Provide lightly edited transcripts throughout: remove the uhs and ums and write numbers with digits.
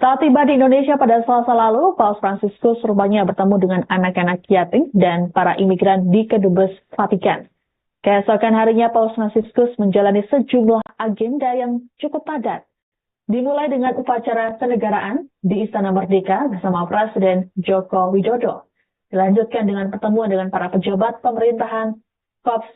Saat tiba di Indonesia pada Selasa lalu, Paus Fransiskus rupanya bertemu dengan anak-anak yatim dan para imigran di Kedubes Vatikan. Keesokan harinya, Paus Fransiskus menjalani sejumlah agenda yang cukup padat. Dimulai dengan upacara kenegaraan di Istana Merdeka bersama Presiden Joko Widodo. Dilanjutkan dengan pertemuan dengan para pejabat pemerintahan, korps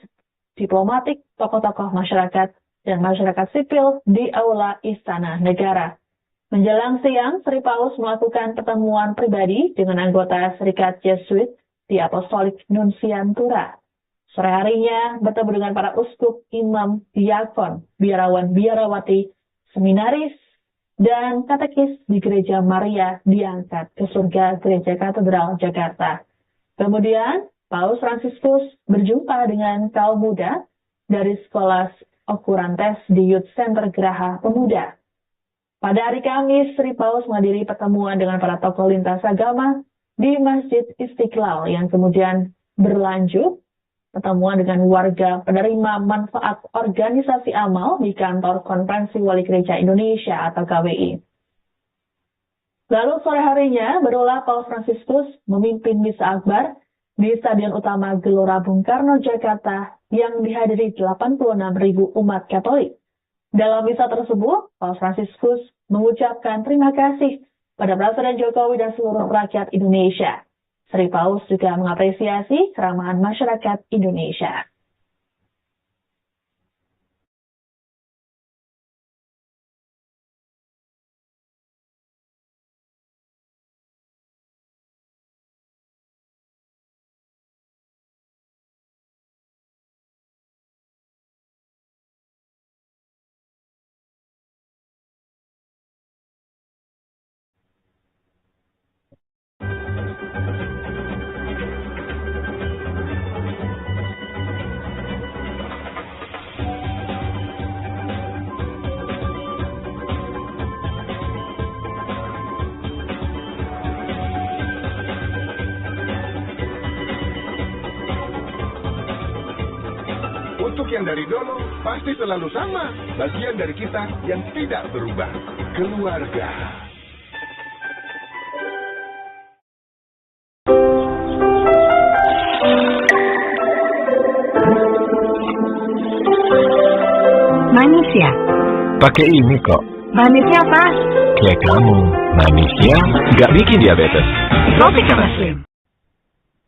diplomatik, tokoh-tokoh masyarakat, dan masyarakat sipil di Aula Istana Negara. Menjelang siang, Sri Paus melakukan pertemuan pribadi dengan anggota Serikat Jesuit di Apostolik Nunsiantura. Sore harinya bertemu dengan para uskup, imam, diakon, biarawan, biarawati, seminaris, dan katekis di Gereja Maria diangkat ke surga Gereja Katedral Jakarta. Kemudian, Paus Fransiskus berjumpa dengan kaum muda dari Sekolah Okurantes di Youth Center Geraha Pemuda. Pada hari Kamis, Sri Paus menghadiri pertemuan dengan para tokoh lintas agama di Masjid Istiqlal yang kemudian berlanjut pertemuan dengan warga penerima manfaat organisasi amal di kantor Konferensi Wali Gereja Indonesia atau KWI. Lalu sore harinya berulah Paus Fransiskus memimpin misa akbar di Stadion Utama Gelora Bung Karno, Jakarta yang dihadiri 86.000 umat Katolik. Dalam misa tersebut, Paus Fransiskus mengucapkan terima kasih pada Presiden Jokowi dan seluruh rakyat Indonesia. Sri Paus juga mengapresiasi keramahan masyarakat Indonesia. Untuk yang dari dulu, pasti selalu sama. Bagian dari kita yang tidak berubah. Keluarga. Manis ya? Pakai ini kok. Manisnya apa? Kayak kamu. Manis ya? Nggak bikin diabetes. Tropika Muslim.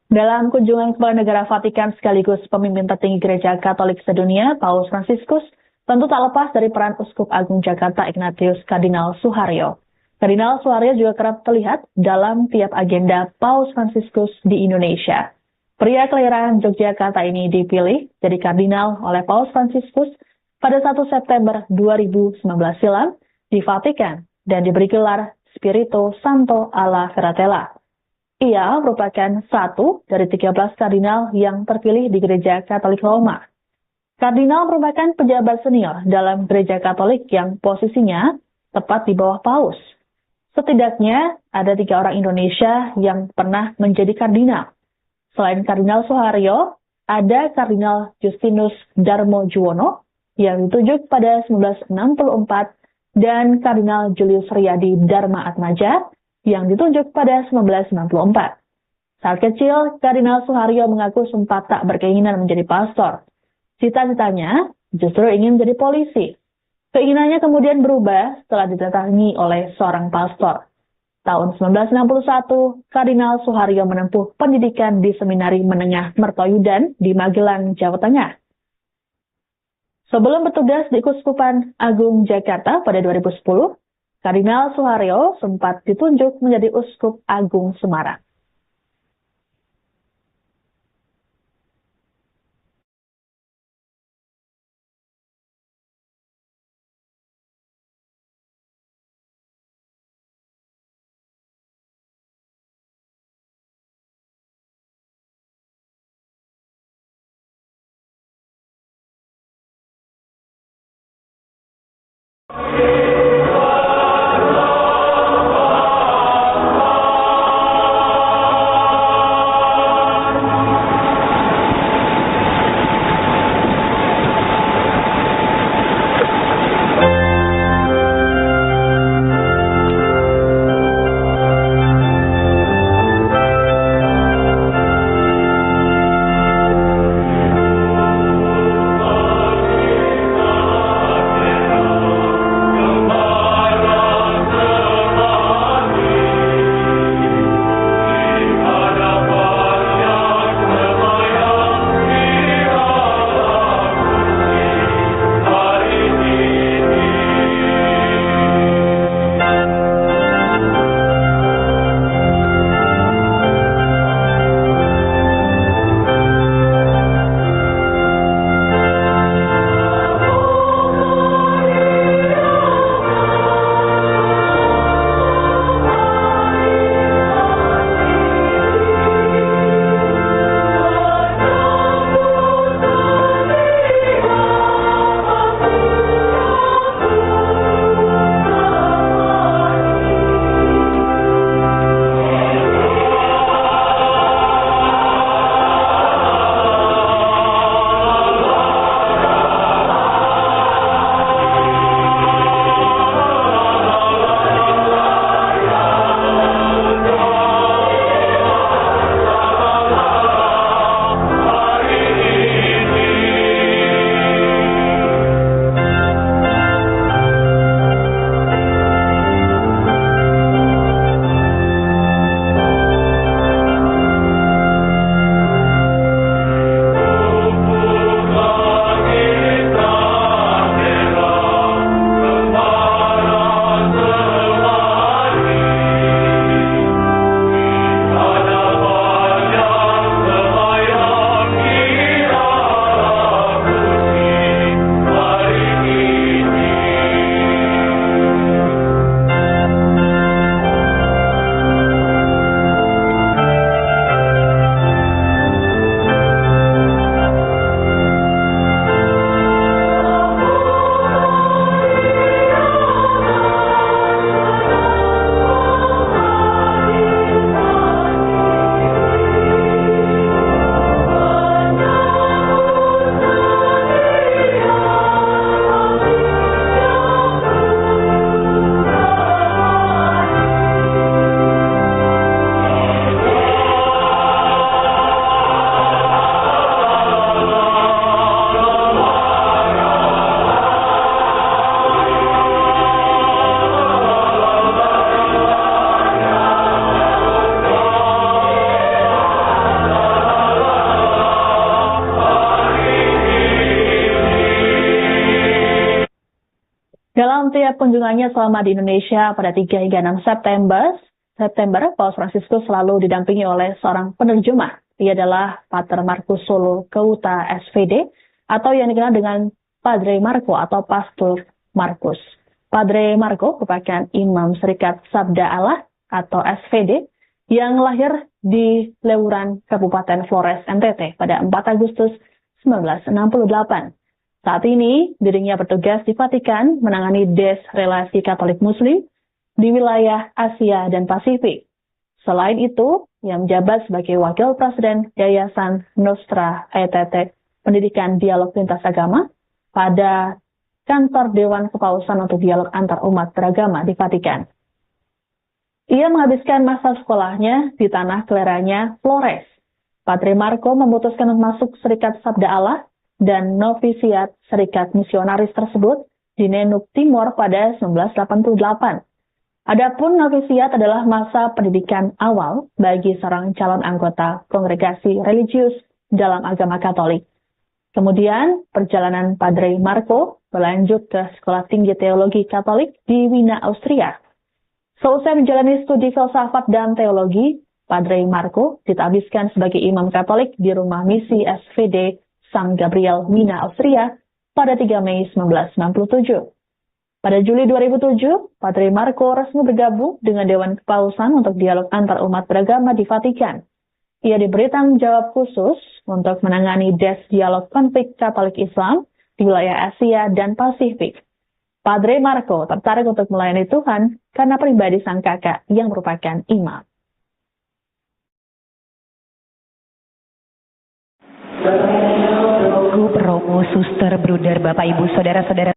Dalam kunjungan ke negara Vatikan sekaligus pemimpin tertinggi Gereja Katolik sedunia, Paus Fransiskus tentu tak lepas dari peran Uskup Agung Jakarta Ignatius Kardinal Suharyo. Kardinal Suharyo juga kerap terlihat dalam tiap agenda Paus Fransiskus di Indonesia. Pria kelahiran Yogyakarta ini dipilih jadi kardinal oleh Paus Fransiskus pada 1 September 2019 silam di Vatikan dan diberi gelar Spirito Santo alla Ferratella. Ia merupakan satu dari 13 kardinal yang terpilih di Gereja Katolik Roma. Kardinal merupakan pejabat senior dalam Gereja Katolik yang posisinya tepat di bawah Paus. Setidaknya ada 3 orang Indonesia yang pernah menjadi kardinal. Selain Kardinal Suharyo, ada Kardinal Justinus Darmojuwono yang ditunjuk pada 1964 dan Kardinal Julius Riyadi Dharma Atmaja yang ditunjuk pada 1994. Saat kecil, Kardinal Suharyo mengaku sempat tak berkeinginan menjadi pastor. Cita-citanya justru ingin menjadi polisi. Keinginannya kemudian berubah setelah didatangi oleh seorang pastor. Tahun 1961, Kardinal Suharyo menempuh pendidikan di Seminari Menengah Mertoyudan di Magelang, Jawa Tengah. Sebelum bertugas di Keuskupan Agung Jakarta pada 2010, Kardinal Suharyo sempat ditunjuk menjadi Uskup Agung Semarang. Dalam tiap kunjungannya selama di Indonesia pada 3 hingga 6 September, Paus Fransiskus selalu didampingi oleh seorang penerjemah. Ia adalah Pater Markus Solo Keuta SVD atau yang dikenal dengan Padre Marco atau Pastor Markus. Padre Marco merupakan imam Serikat Sabda Allah atau SVD yang lahir di Lewuran, Kabupaten Flores, NTT pada 4 Agustus 1968. Saat ini, dirinya bertugas di Vatikan menangani Des Relasi Katolik Muslim di wilayah Asia dan Pasifik. Selain itu, ia menjabat sebagai Wakil Presiden Yayasan Nostra Aetate Pendidikan Dialog Lintas Agama pada Kantor Dewan Kepausan untuk Dialog Antar Umat Beragama di Vatikan. Ia menghabiskan masa sekolahnya di tanah kelahirannya Flores. Padre Marco memutuskan untuk masuk Serikat Sabda Allah dan novisiat Serikat Misionaris tersebut di Nenuk Timor pada 1988. Adapun novisiat adalah masa pendidikan awal bagi seorang calon anggota kongregasi religius dalam agama Katolik. Kemudian, perjalanan Padre Marco berlanjut ke Sekolah Tinggi Teologi Katolik di Wina, Austria. Seusai menjalani studi filsafat dan teologi, Padre Marco ditabiskan sebagai imam Katolik di Rumah Misi SVD San Gabriel, Wina, Austria pada 3 Mei 1997. Pada Juli 2007, Padre Marco resmi bergabung dengan Dewan Kepausan untuk Dialog Antar Umat Beragama di Vatikan. Ia diberi tanggung jawab khusus untuk menangani Des Dialog Konflik Katolik Islam di wilayah Asia dan Pasifik. Padre Marco tertarik untuk melayani Tuhan karena pribadi sang kakak yang merupakan imam. Promo, suster, bruder, bapak, ibu, saudara-saudara.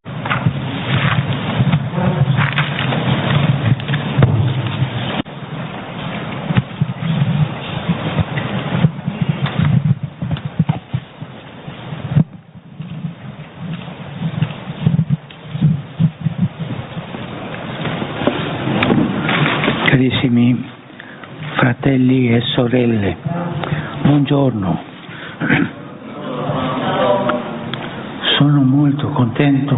Carissimi fratelli e sorelle, buongiorno. Sono molto contento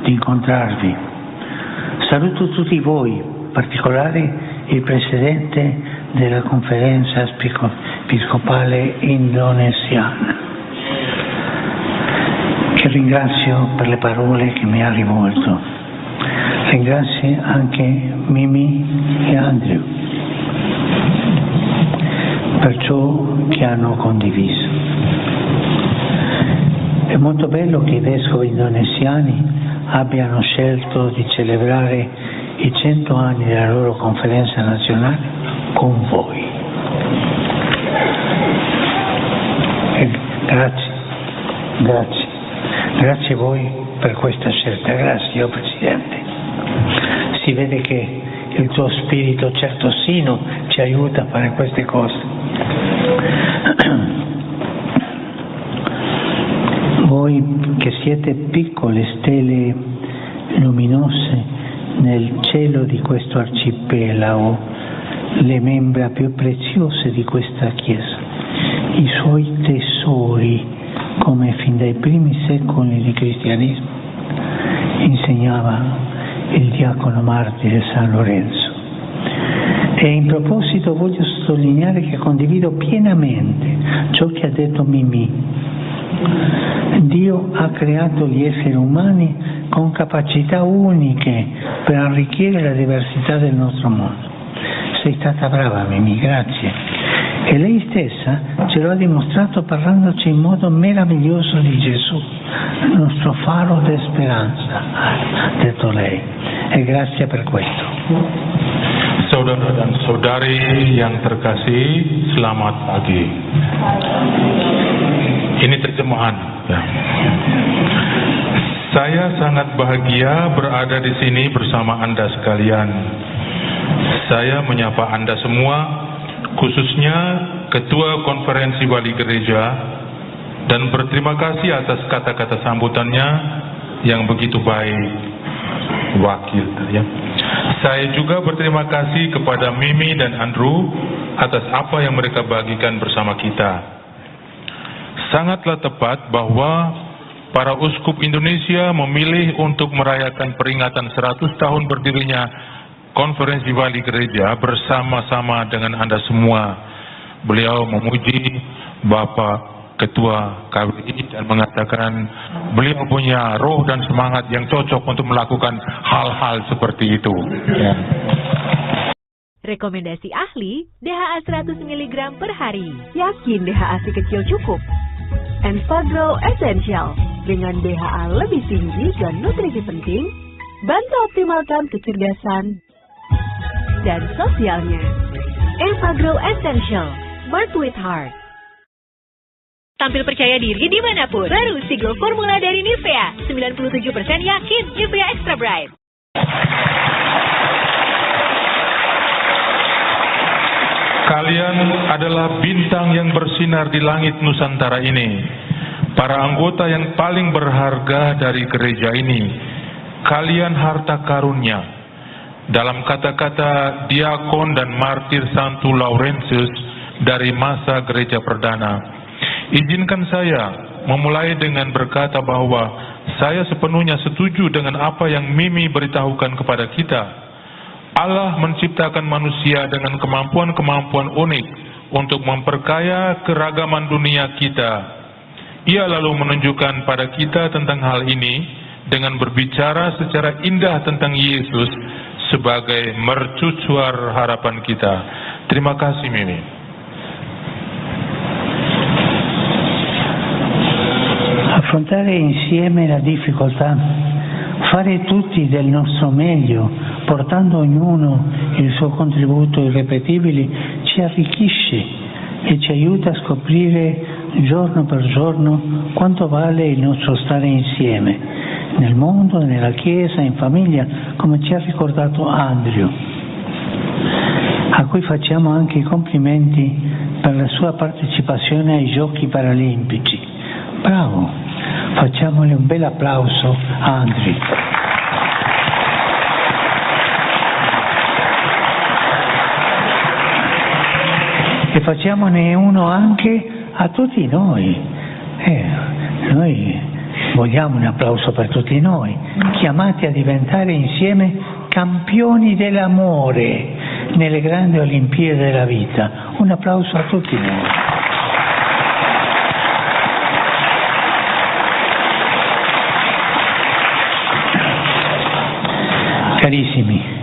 di incontrarvi. Saluto tutti voi, in particolare il Presidente della Conferenza Episcopale Indonesiana, che ringrazio per le parole che mi ha rivolto. Ringrazio anche Mimi e Andrew per ciò che hanno condiviso. È molto bello che i vescovi indonesiani abbiano scelto di celebrare i 100 anni della loro conferenza nazionale con voi. Grazie a voi per questa scelta. Grazie, Presidente. Si vede che il tuo spirito certosino ci aiuta a fare queste cose. Voi che siete piccole stelle luminose nel cielo di questo arcipelago, le membra più preziose di questa Chiesa, i suoi tesori, come fin dai primi secoli di cristianesimo insegnava il diacono martire San Lorenzo. E in proposito voglio sottolineare che condivido pienamente ciò che ha detto Mimì. Dio ha creato gli esseri umani con capacità uniche per arricchire la diversità del nostro mondo. Sei stata brava, Mimì, grazie. E lei stessa ce lo ha dimostrato parlandoci in modo meraviglioso di Gesù, il nostro faro di speranza, ha detto lei. E grazie per questo. Saudara dan saudari yang terkasih, selamat pagi. Ini terjemahan. Saya sangat bahagia berada di sini bersama Anda sekalian. Saya menyapa Anda semua, khususnya Ketua Konferensi Wali Gereja, dan berterima kasih atas kata-kata sambutannya yang begitu baik, Wakil. Saya juga berterima kasih kepada Mimi dan Andrew atas apa yang mereka bagikan bersama kita. Sangatlah tepat bahwa para uskup Indonesia memilih untuk merayakan peringatan 100 tahun berdirinya Konferensi Wali Gereja bersama-sama dengan Anda semua. Beliau memuji Bapak Ketua KWI dan mengatakan beliau punya roh dan semangat yang cocok untuk melakukan hal-hal seperti itu. Ya. Rekomendasi ahli, DHA 100 mg per hari. Yakin DHA si kecil cukup? Enfagrow Essential dengan DHA lebih tinggi dan nutrisi penting, bantu optimalkan kecerdasan dan sosialnya. Enfagrow Essential, Birth with Heart. Tampil percaya diri dimanapun. Baru Siglo Formula dari Nivea. 97% yakin Nivea Extra Bright. Kalian adalah bintang yang bersinar di langit Nusantara ini. Para anggota yang paling berharga dari gereja ini. Kalian harta karunia. Dalam kata-kata diakon dan martir Santo Laurentius dari masa gereja perdana. Izinkan saya memulai dengan berkata bahwa saya sepenuhnya setuju dengan apa yang Mimi beritahukan kepada kita. Allah menciptakan manusia dengan kemampuan-kemampuan unik untuk memperkaya keragaman dunia kita. Ia lalu menunjukkan pada kita tentang hal ini dengan berbicara secara indah tentang Yesus sebagai mercusuar harapan kita. Terima kasih Mimi. Affrontare insieme la difficoltà, fare tutti del nostro meglio, portando ognuno il suo contributo irripetibile, ci arricchisce e ci aiuta a scoprire giorno per giorno quanto vale il nostro stare insieme, nel mondo, nella Chiesa, in famiglia, come ci ha ricordato Andrew, a cui facciamo anche i complimenti per la sua partecipazione ai Giochi Paralimpici. Bravo! Facciamole un bel applauso a Andri. E facciamone uno anche a tutti noi. Noi vogliamo un applauso per tutti noi, chiamati a diventare insieme campioni dell'amore nelle grandi Olimpiadi della vita. Un applauso a tutti noi. Carissimi,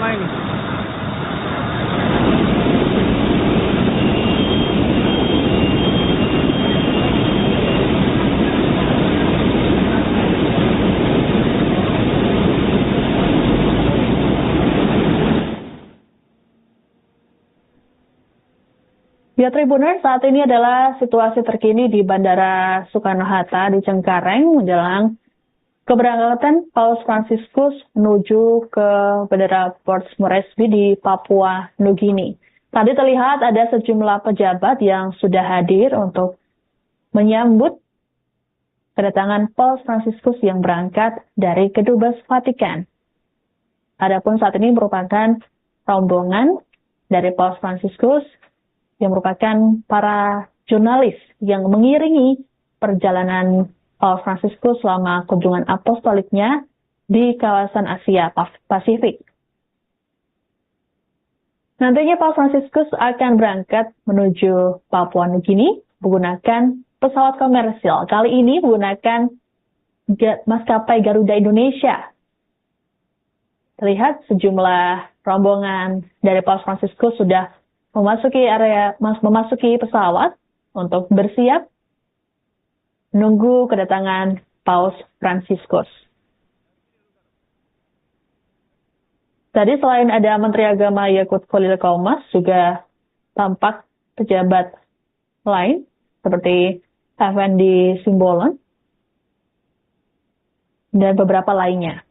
main. Ya Tribuners, saat ini adalah situasi terkini di Bandara Soekarno-Hatta di Cengkareng menjelang keberangkatan Paus Fransiskus menuju ke Bandara Port Moresby di Papua Nugini. Tadi terlihat ada sejumlah pejabat yang sudah hadir untuk menyambut kedatangan Paus Fransiskus yang berangkat dari Kedubes Vatikan. Adapun saat ini merupakan rombongan dari Paus Fransiskus yang merupakan para jurnalis yang mengiringi perjalanan Paus Fransiskus selama kunjungan apostoliknya di kawasan Asia Pasifik. Nantinya Paus Fransiskus akan berangkat menuju Papua Nugini menggunakan pesawat komersil. Kali ini menggunakan maskapai Garuda Indonesia. Terlihat sejumlah rombongan dari Paus Fransiskus sudah memasuki pesawat untuk bersiap menunggu kedatangan Paus Fransiskus. Tadi selain ada Menteri Agama Yakut Khalil Qomas, juga tampak pejabat lain seperti Effendi Simbolon dan beberapa lainnya.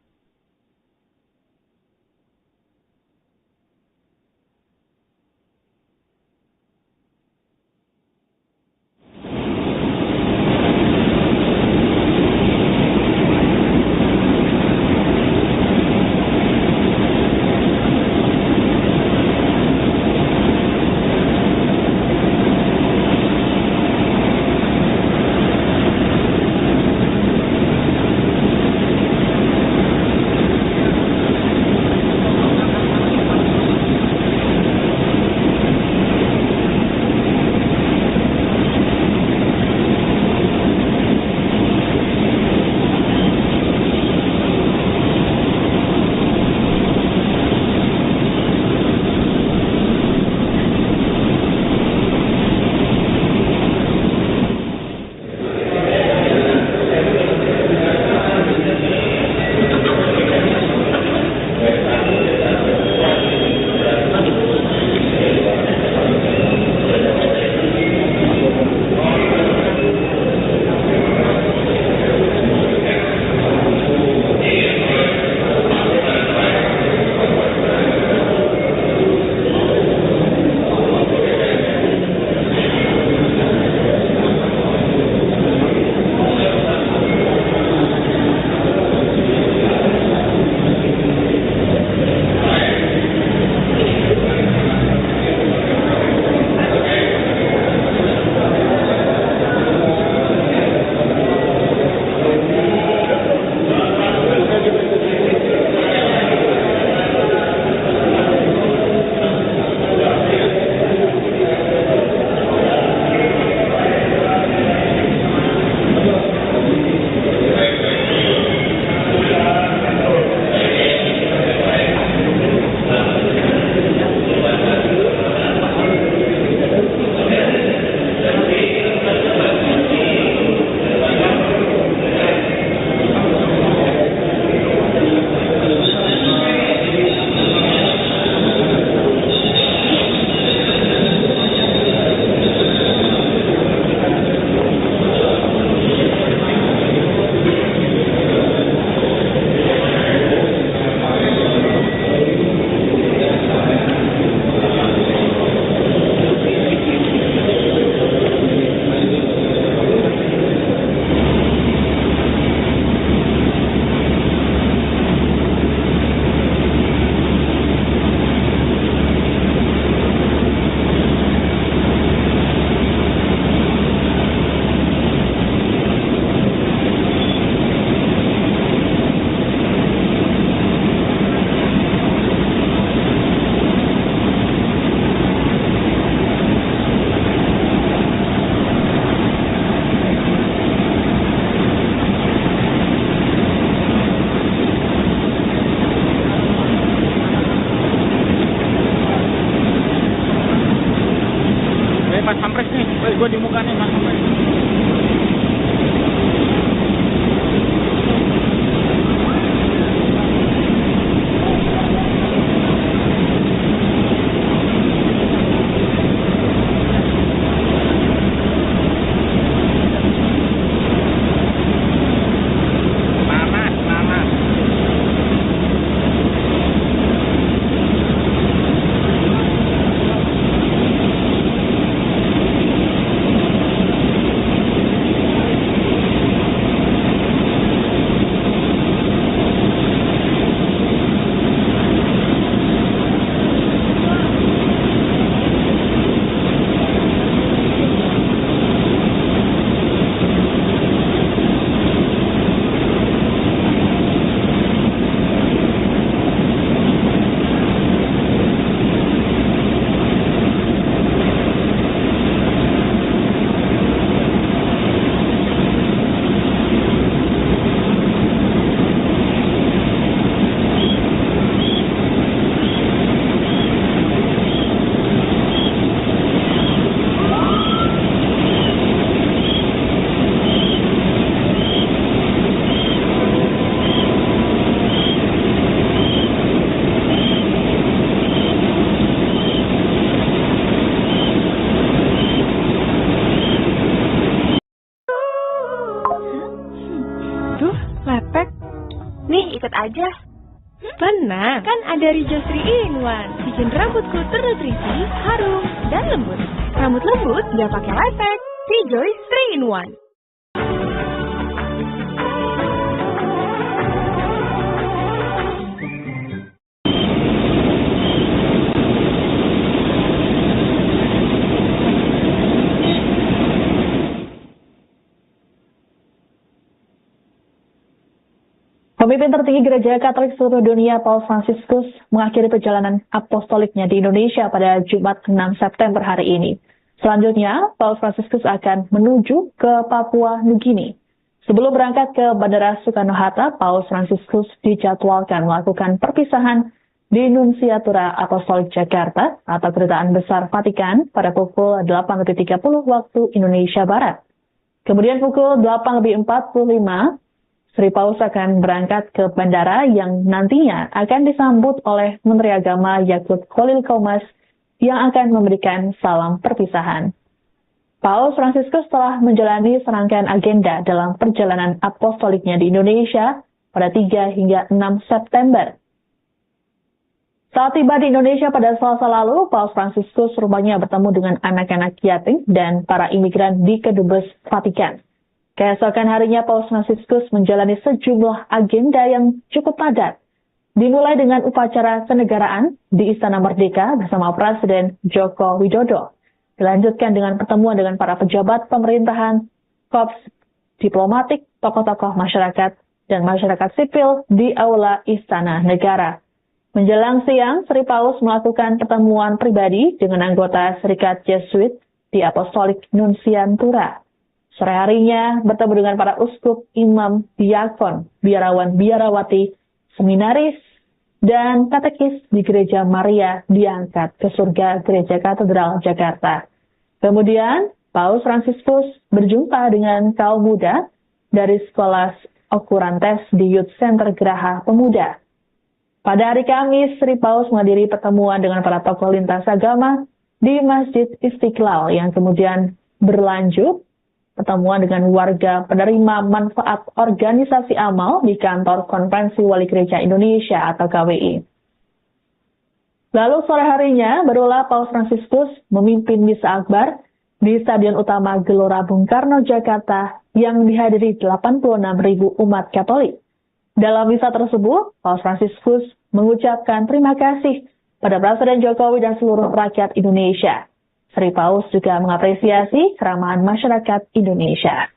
Gue di muka nih, Mas. aja. Benar, kan ada Rijo 3-in-1. Bikin rambutku ternutrisi, harum, dan lembut. Rambut lembut nggak pakai lepek. Rejoice 3-in-1. Pemimpin tertinggi Gereja Katolik seluruh dunia Paus Fransiskus mengakhiri perjalanan apostoliknya di Indonesia pada Jumat 6 September hari ini. Selanjutnya, Paus Fransiskus akan menuju ke Papua Nugini. Sebelum berangkat ke Bandara Soekarno-Hatta, Paus Fransiskus dijadwalkan melakukan perpisahan di Nunsiatura Apostolik Jakarta atau Kedutaan Besar Vatikan pada pukul 8.30 waktu Indonesia Barat. Kemudian pukul 8.45, Sri Paus akan berangkat ke bandara yang nantinya akan disambut oleh Menteri Agama Yakut Khalil Qomas yang akan memberikan salam perpisahan. Paus Fransiskus telah menjalani serangkaian agenda dalam perjalanan apostoliknya di Indonesia pada 3 hingga 6 September. Saat tiba di Indonesia pada Selasa lalu, Paus Fransiskus rupanya bertemu dengan anak-anak yatim dan para imigran di Kedubes Vatikan. Keesokan harinya, Paus Fransiskus menjalani sejumlah agenda yang cukup padat. Dimulai dengan upacara kenegaraan di Istana Merdeka bersama Presiden Joko Widodo. Dilanjutkan dengan pertemuan dengan para pejabat pemerintahan, korps diplomatik, tokoh-tokoh masyarakat, dan masyarakat sipil di Aula Istana Negara. Menjelang siang, Sri Paus melakukan pertemuan pribadi dengan anggota Serikat Jesuit di Apostolik Nunsiatura. Sore harinya bertemu dengan para uskup, imam, diakon, biarawan, biarawati, seminaris, dan katekis di Gereja Maria diangkat ke surga Gereja Katedral Jakarta. Kemudian, Paus Fransiskus berjumpa dengan kaum muda dari Sekolah Okurantes di Youth Center Geraha Pemuda. Pada hari Kamis, Sri Paus menghadiri pertemuan dengan para tokoh lintas agama di Masjid Istiqlal yang kemudian berlanjut pertemuan dengan warga penerima manfaat organisasi amal di kantor Konferensi Wali Gereja Indonesia atau KWI. Lalu sore harinya, barulah Paus Fransiskus memimpin misa akbar di Stadion Utama Gelora Bung Karno, Jakarta yang dihadiri 86.000 umat Katolik. Dalam misa tersebut, Paus Fransiskus mengucapkan terima kasih pada Presiden Jokowi dan seluruh rakyat Indonesia. Sri Paus juga mengapresiasi keramahan masyarakat Indonesia.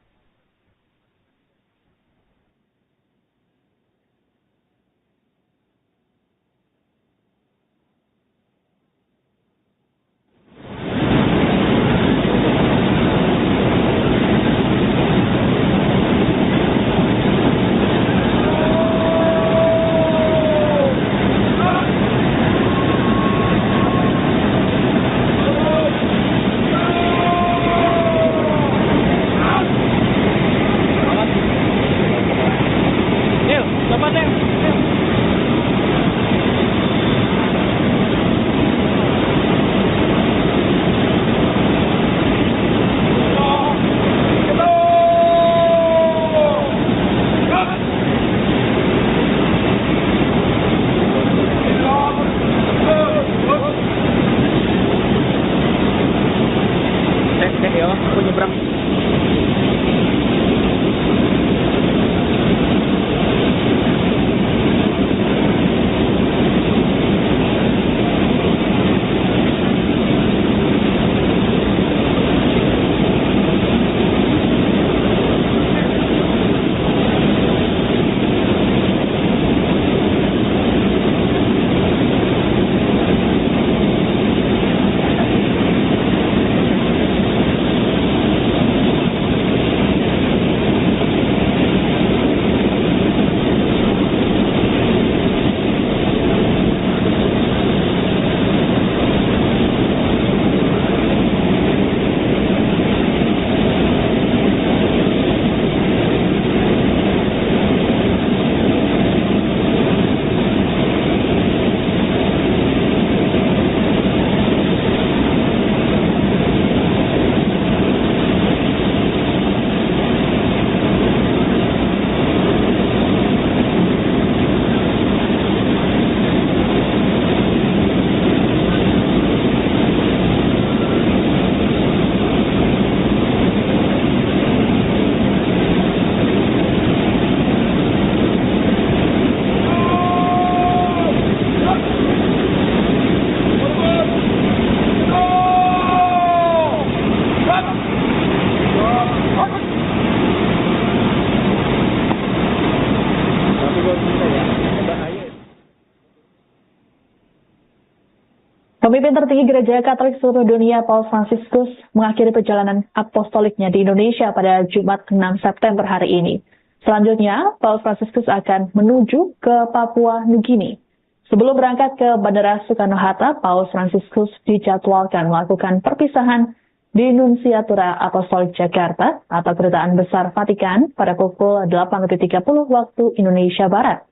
Pemimpin tertinggi Gereja Katolik seluruh dunia Paus Fransiskus mengakhiri perjalanan apostoliknya di Indonesia pada Jumat 6 September hari ini. Selanjutnya, Paus Fransiskus akan menuju ke Papua Nugini. Sebelum berangkat ke Bandara Soekarno-Hatta, Paus Fransiskus dijadwalkan melakukan perpisahan di Nunsiatura Apostolik Jakarta atau Kedutaan Besar Vatikan pada pukul 8.30 waktu Indonesia Barat.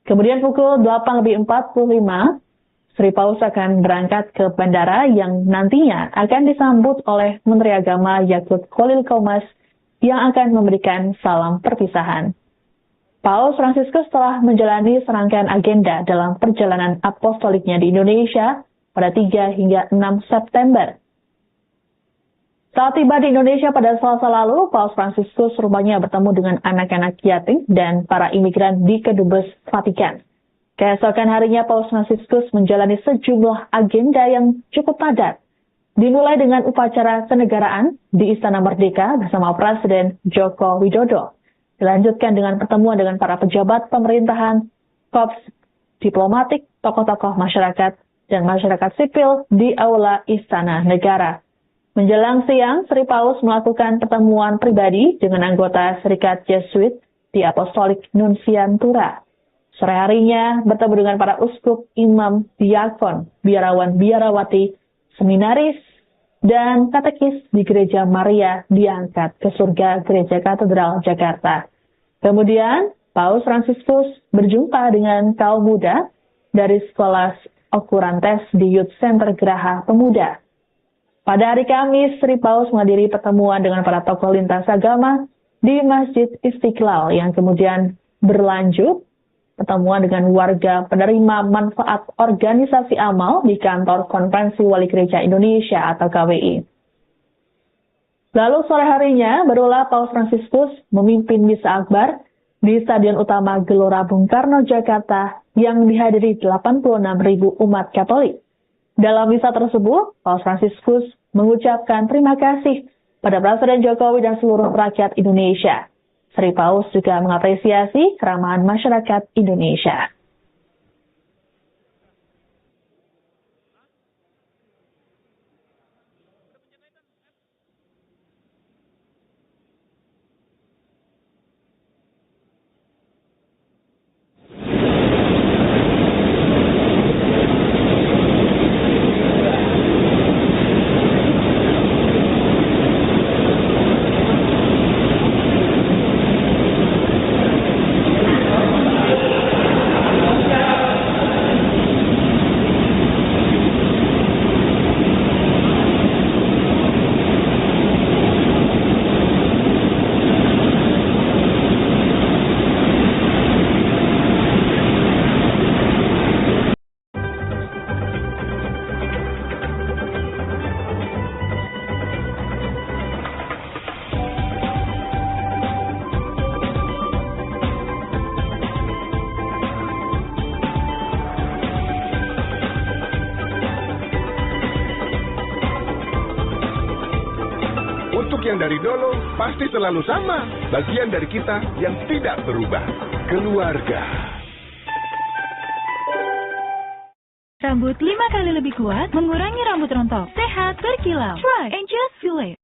Kemudian pukul 8.45, Sri Paus akan berangkat ke bandara yang nantinya akan disambut oleh Menteri Agama Yakut Khalil Qomas yang akan memberikan salam perpisahan. Paus Fransiskus telah menjalani serangkaian agenda dalam perjalanan apostoliknya di Indonesia pada 3 hingga 6 September. Saat tiba di Indonesia pada Selasa lalu, Paus Fransiskus rupanya bertemu dengan anak-anak yatim dan para imigran di Kedubes Vatikan. Keesokan harinya, Paus Fransiskus menjalani sejumlah agenda yang cukup padat. Dimulai dengan upacara kenegaraan di Istana Merdeka bersama Presiden Joko Widodo. Dilanjutkan dengan pertemuan dengan para pejabat pemerintahan, korps diplomatik, tokoh-tokoh masyarakat, dan masyarakat sipil di Aula Istana Negara. Menjelang siang, Sri Paus melakukan pertemuan pribadi dengan anggota Serikat Jesuit di Apostolik Nunsiatura. Sore harinya bertemu dengan para uskup, imam, diakon, biarawan, biarawati, seminaris, dan katekis di Gereja Maria diangkat ke surga Gereja Katedral Jakarta. Kemudian, Paus Fransiskus berjumpa dengan kaum muda dari Sekolah Okurantes di Youth Center Geraha Pemuda. Pada hari Kamis, Sri Paus menghadiri pertemuan dengan para tokoh lintas agama di Masjid Istiqlal yang kemudian berlanjut pertemuan dengan warga penerima manfaat organisasi amal di kantor Konferensi Wali Gereja Indonesia atau KWI. Lalu sore harinya, barulah Paus Fransiskus memimpin misa akbar di Stadion Utama Gelora Bung Karno, Jakarta yang dihadiri 86.000 umat Katolik. Dalam misa tersebut, Paus Fransiskus mengucapkan terima kasih pada Presiden Jokowi dan seluruh rakyat Indonesia. Sri Paus juga mengapresiasi keramahan masyarakat Indonesia. Yang dari dulu pasti selalu sama, bagian dari kita yang tidak berubah, keluarga. Rambut 5 kali lebih kuat, mengurangi rambut rontok, sehat berkilau. Try and just feel it.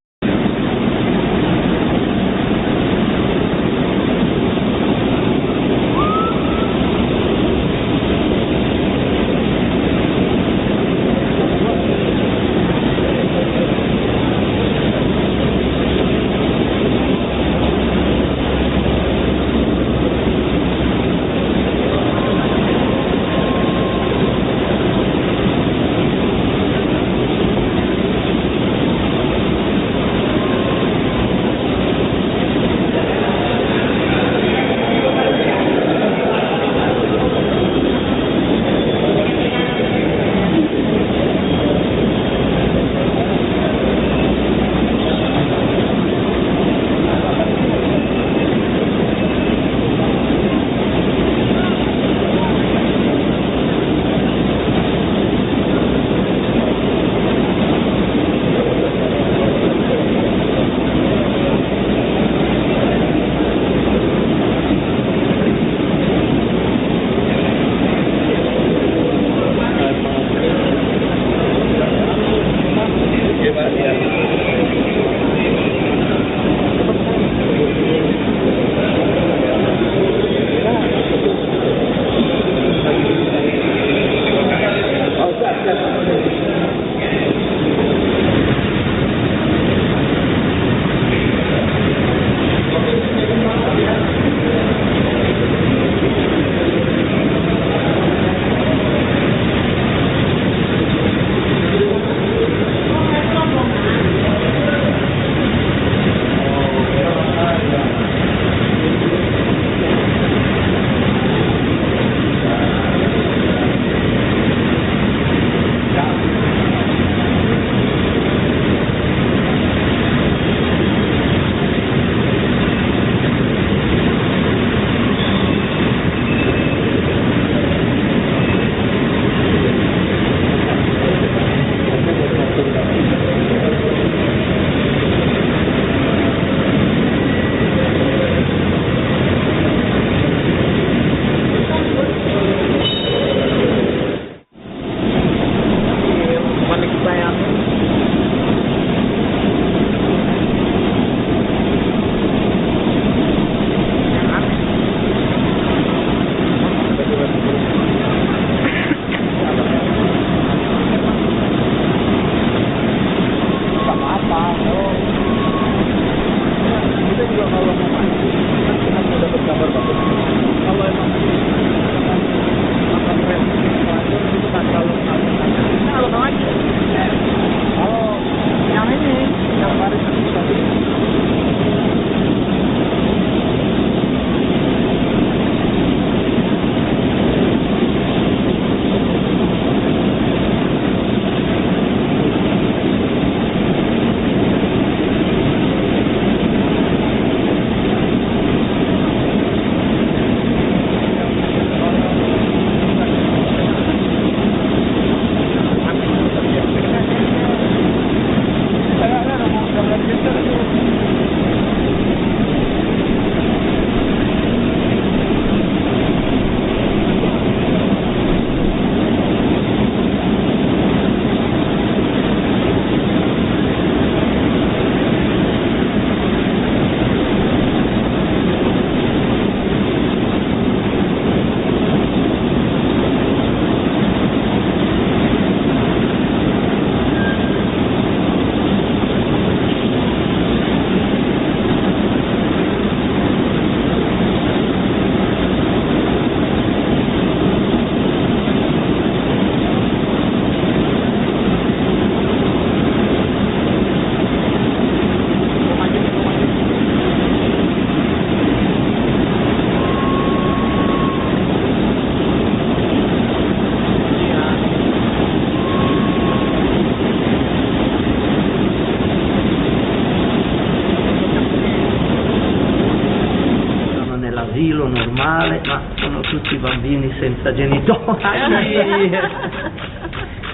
normale, ma sono tutti bambini senza genitori.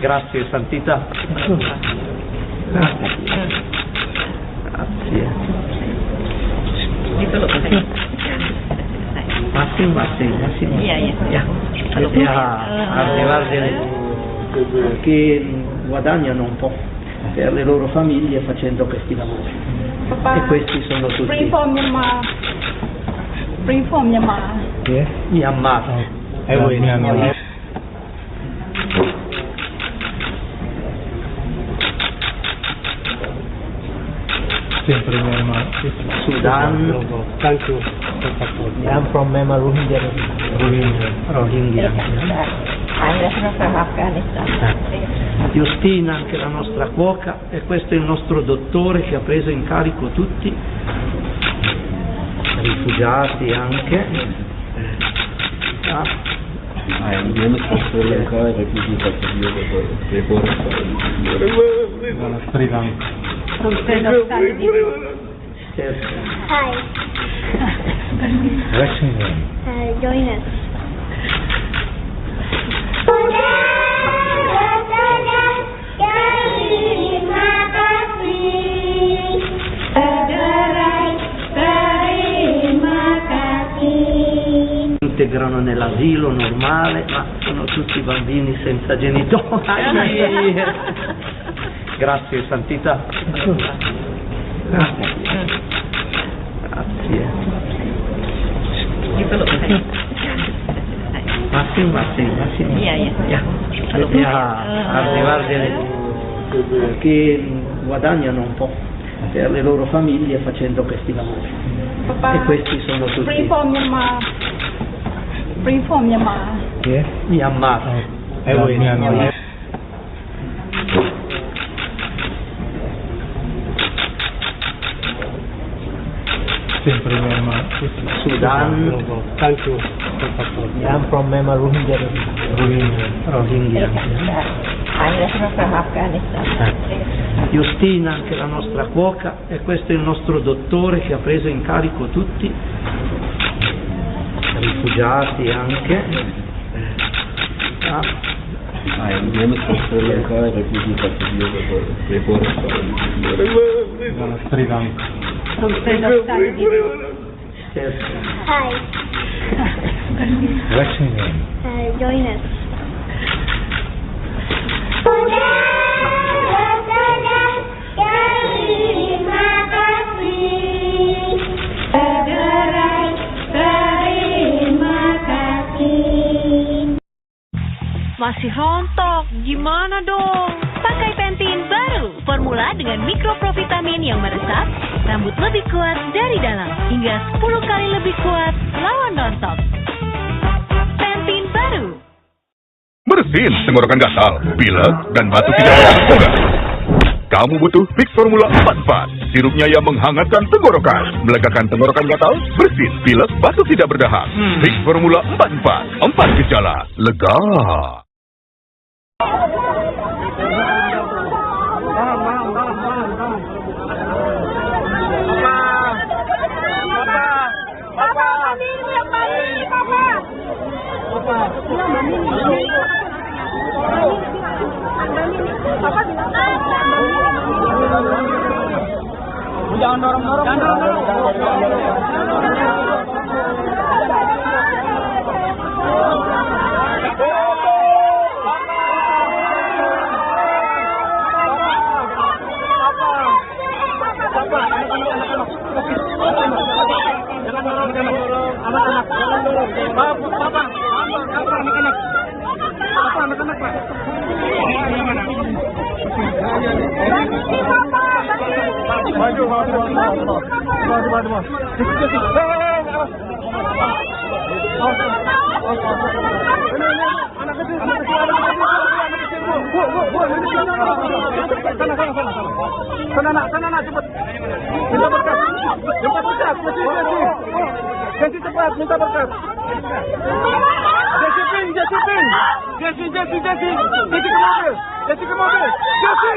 Grazie Santità. Grazie. Massimo. Ya, che guadagnano un po' per le loro famiglie facendo questi lavori. E questi sono tutti. Bring from Myanmar. Myanmar. Sempre Myanmar. Sudan. Thank you. I'm from Myanmar, Rohingya. Giustina, anche la nostra cuoca, e questo è il nostro dottore che ha preso in carico tutti, rifugiati anche. Hi. Join us. Integrano nell'asilo normale, ma sono tutti bambini senza genitori. Grazie Santità. Grazie. Massimo. Che guadagnano un po' per le loro famiglie facendo questi lavori. E questi sono tutti. Bring from Myanmar. Myanmar. Sempre Myanmar. Sudan. Thank you. I'm from Myanmar, Rohingya. Giustina, anche la nostra cuoca, e questo è il nostro dottore che ha preso in carico tutti, rifugiati anche. Hi. Join us. Masih rontok, gimana dong? Pakai Pantene baru, formula dengan mikroprovitamin yang meresap, rambut lebih kuat dari dalam, hingga 10 kali lebih kuat lawan rontok. Pantene baru. Bersin tenggorokan gatal, pilek, dan batuk tidak berdarah. Kamu butuh Fix Formula 44. Sirupnya yang menghangatkan tenggorokan, melegakan tenggorokan gatal, bersin, pilek, batuk tidak berdahak. Fix Formula 44, 4 gejala, lega. Jangan dorong-dorong. Sana, cepet. Minta berkat. Kasih cepat, minta berkat. Jesse ke mobil.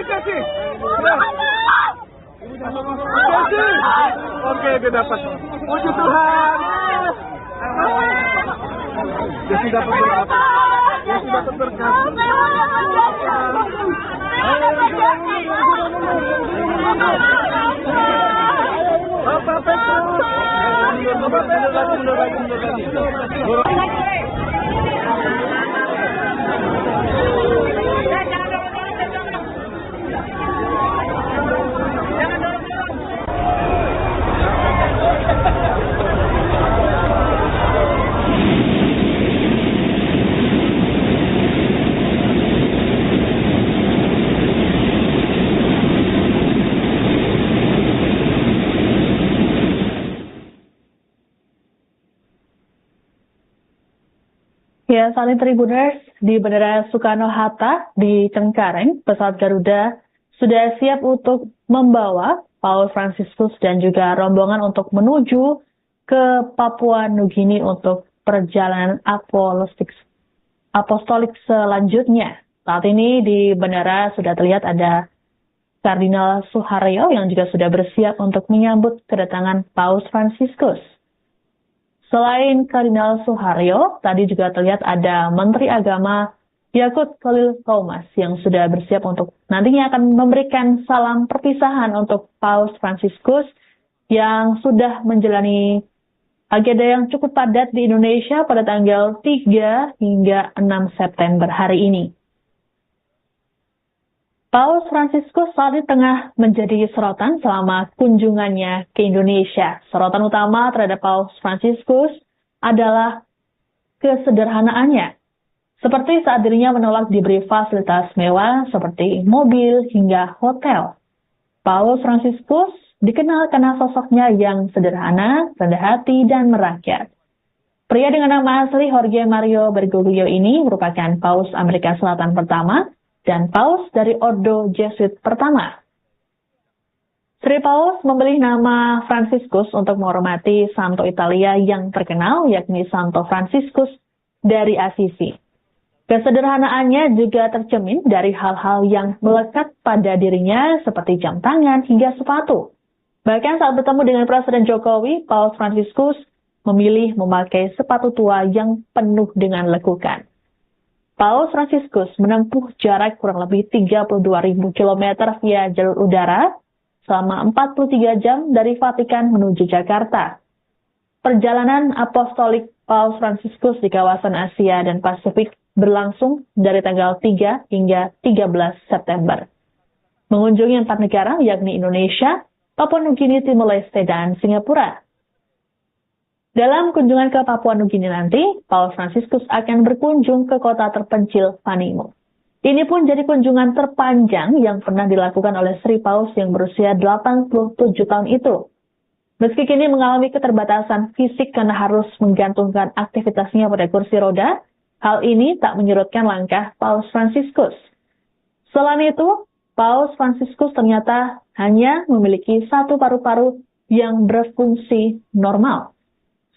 Jesse. Oke, dia dapat. Puji Tuhan. Jesse dapat berkat. Jesse dapat berkat. Bapak Petrus. Mundur lagi. Ya, saat ini Tribuners di Bandara Soekarno-Hatta di Cengkareng, pesawat Garuda sudah siap untuk membawa Paus Fransiskus dan juga rombongan untuk menuju ke Papua Nugini untuk perjalanan apostolik selanjutnya. Saat ini di bandara sudah terlihat ada Kardinal Suharyo yang juga sudah bersiap untuk menyambut kedatangan Paus Fransiskus. Selain Kardinal Suharyo, tadi juga terlihat ada Menteri Agama Yakut Khalil Qaumas yang sudah bersiap untuk nantinya akan memberikan salam perpisahan untuk Paus Fransiskus yang sudah menjalani agenda yang cukup padat di Indonesia pada tanggal 3 hingga 6 September hari ini. Paus Fransiskus saat ini tengah menjadi sorotan selama kunjungannya ke Indonesia. Sorotan utama terhadap Paus Fransiskus adalah kesederhanaannya. Seperti saat dirinya menolak diberi fasilitas mewah seperti mobil hingga hotel. Paus Fransiskus dikenal karena sosoknya yang sederhana, rendah hati, dan merakyat. Pria dengan nama asli Jorge Mario Bergoglio ini merupakan Paus Amerika Selatan pertama dan Paus dari Ordo Jesuit pertama. Sri Paus memilih nama Fransiskus untuk menghormati Santo Italia yang terkenal, yakni Santo Fransiskus dari Assisi. Kesederhanaannya juga tercermin dari hal-hal yang melekat pada dirinya seperti jam tangan hingga sepatu. Bahkan saat bertemu dengan Presiden Jokowi, Paus Fransiskus memilih memakai sepatu tua yang penuh dengan lekukan. Paus Fransiskus menempuh jarak kurang lebih 32.000 km via jalur udara selama 43 jam dari Vatikan menuju Jakarta. Perjalanan apostolik Paus Fransiskus di kawasan Asia dan Pasifik berlangsung dari tanggal 3 hingga 13 September. Mengunjungi 4 negara yakni Indonesia, Papua Nugini, Timor Leste, dan Singapura. Dalam kunjungan ke Papua Nugini nanti, Paus Fransiskus akan berkunjung ke kota terpencil Vanimo. Ini pun jadi kunjungan terpanjang yang pernah dilakukan oleh Sri Paus yang berusia 87 tahun itu. Meski kini mengalami keterbatasan fisik karena harus menggantungkan aktivitasnya pada kursi roda, hal ini tak menyurutkan langkah Paus Fransiskus. Selain itu, Paus Fransiskus ternyata hanya memiliki satu paru-paru yang berfungsi normal.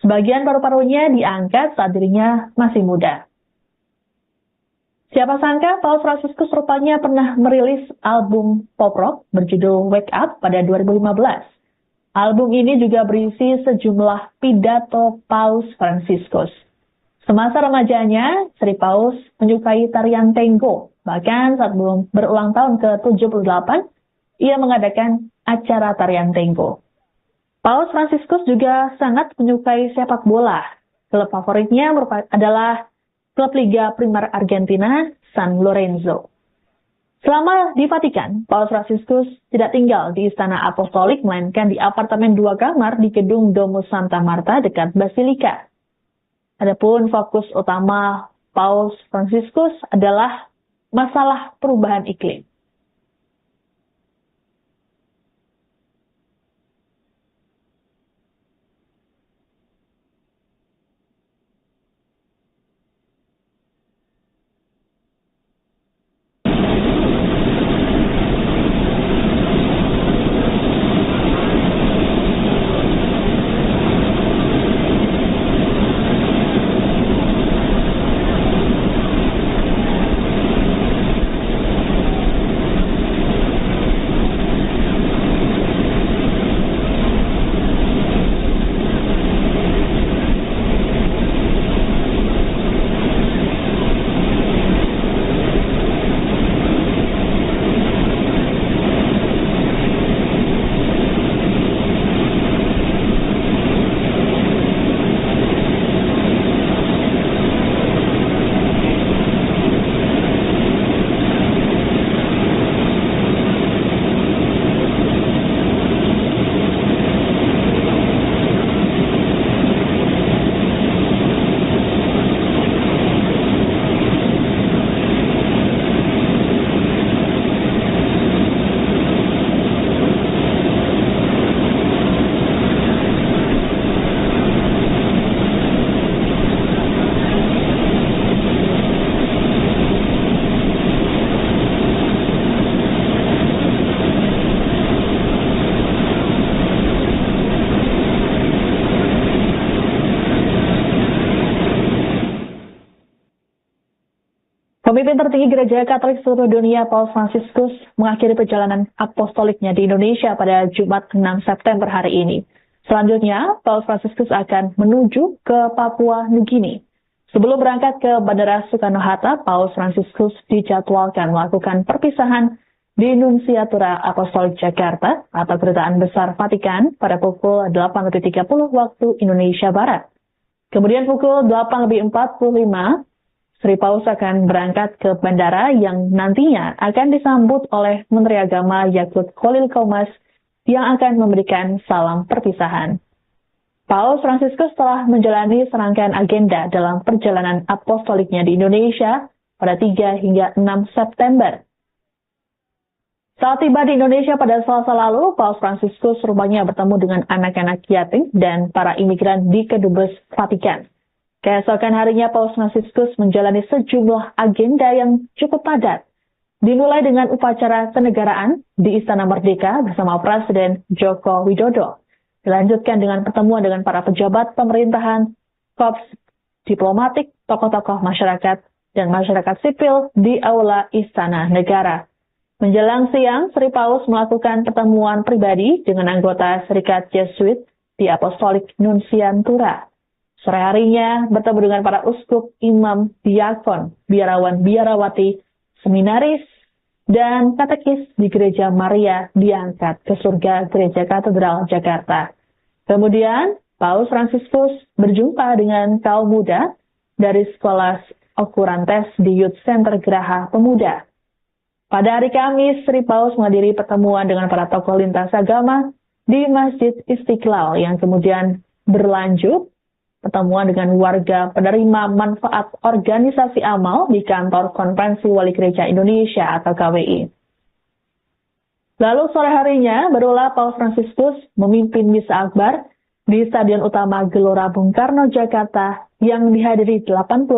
Sebagian paru-parunya diangkat saat dirinya masih muda. Siapa sangka Paus Fransiskus rupanya pernah merilis album pop rock berjudul Wake Up pada 2015. Album ini juga berisi sejumlah pidato Paus Fransiskus. Semasa remajanya, Sri Paus menyukai tarian tango. Bahkan saat belum berulang tahun ke-78, ia mengadakan acara tarian tango. Paus Fransiskus juga sangat menyukai sepak bola. Klub favoritnya adalah klub Liga Primer Argentina, San Lorenzo. Selama di Vatikan, Paus Fransiskus tidak tinggal di Istana Apostolik, melainkan di apartemen 2 kamar di gedung Domus Santa Marta dekat Basilika. Adapun fokus utama Paus Fransiskus adalah masalah perubahan iklim. Pemimpin tertinggi Gereja Katolik seluruh dunia, Paus Fransiskus, mengakhiri perjalanan apostoliknya di Indonesia pada Jumat 6 September hari ini. Selanjutnya, Paus Fransiskus akan menuju ke Papua Nugini. Sebelum berangkat ke Bandara Soekarno-Hatta, Paus Fransiskus dijadwalkan melakukan perpisahan di Nunciatura Apostolik Jakarta atau Kedutaan Besar Vatikan pada pukul 8.30 waktu Indonesia Barat. Kemudian pukul 8.45, Sri Paus akan berangkat ke bandara yang nantinya akan disambut oleh Menteri Agama Yakut Khalil Qomas yang akan memberikan salam perpisahan. Paus Fransiskus telah menjalani serangkaian agenda dalam perjalanan apostoliknya di Indonesia pada 3 hingga 6 September. Saat tiba di Indonesia pada Selasa lalu, Paus Fransiskus rupanya bertemu dengan anak-anak yatim dan para imigran di Kedubes Vatikan. Keesokan harinya, Paus Fransiskus menjalani sejumlah agenda yang cukup padat. Dimulai dengan upacara kenegaraan di Istana Merdeka bersama Presiden Joko Widodo. Dilanjutkan dengan pertemuan dengan para pejabat pemerintahan, korps diplomatik, tokoh-tokoh masyarakat, dan masyarakat sipil di Aula Istana Negara. Menjelang siang, Sri Paus melakukan pertemuan pribadi dengan anggota Serikat Jesuit di Apostolik Nunciatura. Sore harinya bertemu dengan para uskup, imam, diakon, biarawan-biarawati, seminaris, dan katekis di Gereja Maria diangkat ke surga Gereja Katedral Jakarta. Kemudian, Paus Fransiskus berjumpa dengan kaum muda dari Sekolah Okurantes di Youth Center Geraha Pemuda. Pada hari Kamis, Sri Paus menghadiri pertemuan dengan para tokoh lintas agama di Masjid Istiqlal yang kemudian berlanjut pertemuan dengan warga penerima manfaat organisasi amal di kantor Konferensi Wali Gereja Indonesia atau KWI. Lalu sore harinya, barulah Paus Fransiskus memimpin misa akbar di Stadion Utama Gelora Bung Karno, Jakarta yang dihadiri 86.000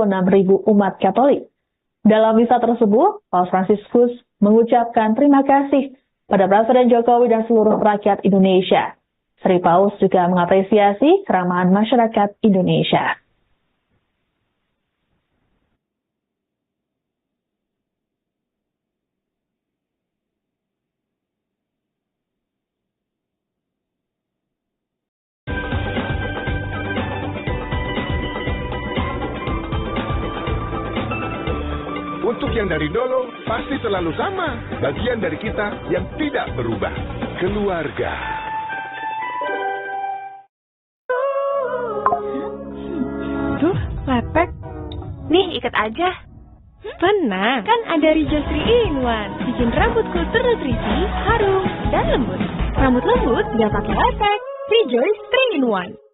umat Katolik. Dalam misa tersebut, Paus Fransiskus mengucapkan terima kasih pada Presiden Jokowi dan seluruh rakyat Indonesia. Sri Paus juga mengapresiasi keramahan masyarakat Indonesia. Untuk yang dari dulu pasti selalu sama, bagian dari kita yang tidak berubah, keluarga. Tuh, lepek. Nih, ikat aja. Tenang, kan ada Rijal 3-in-1. Bikin rambutku ternutrisi, harum, dan lembut. Rambut lembut gak pakai lepek. Rejoice 3-in-1.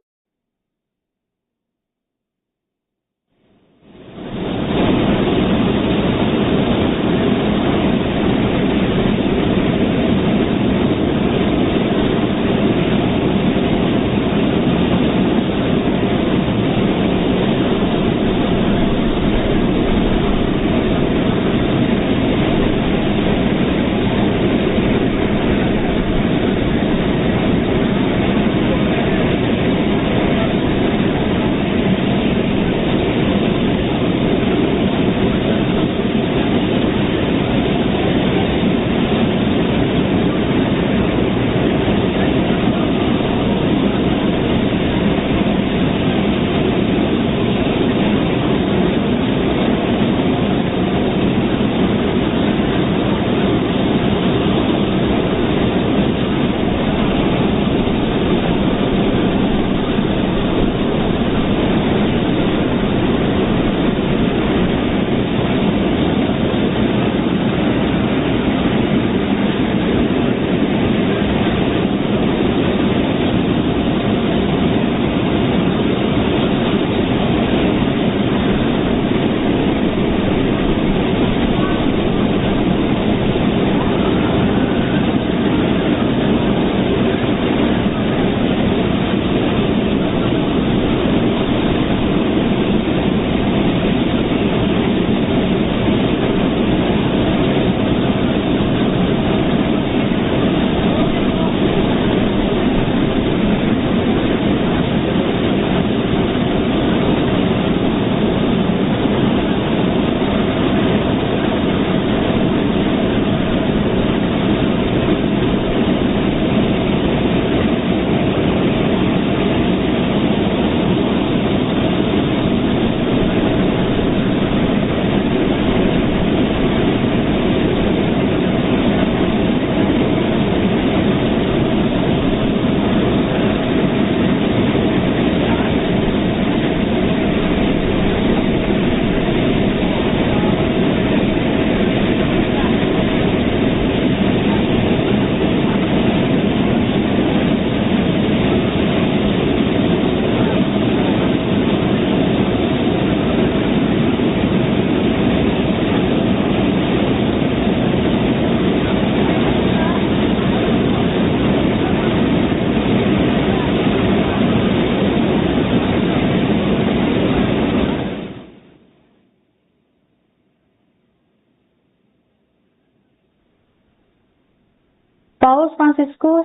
Fransiskus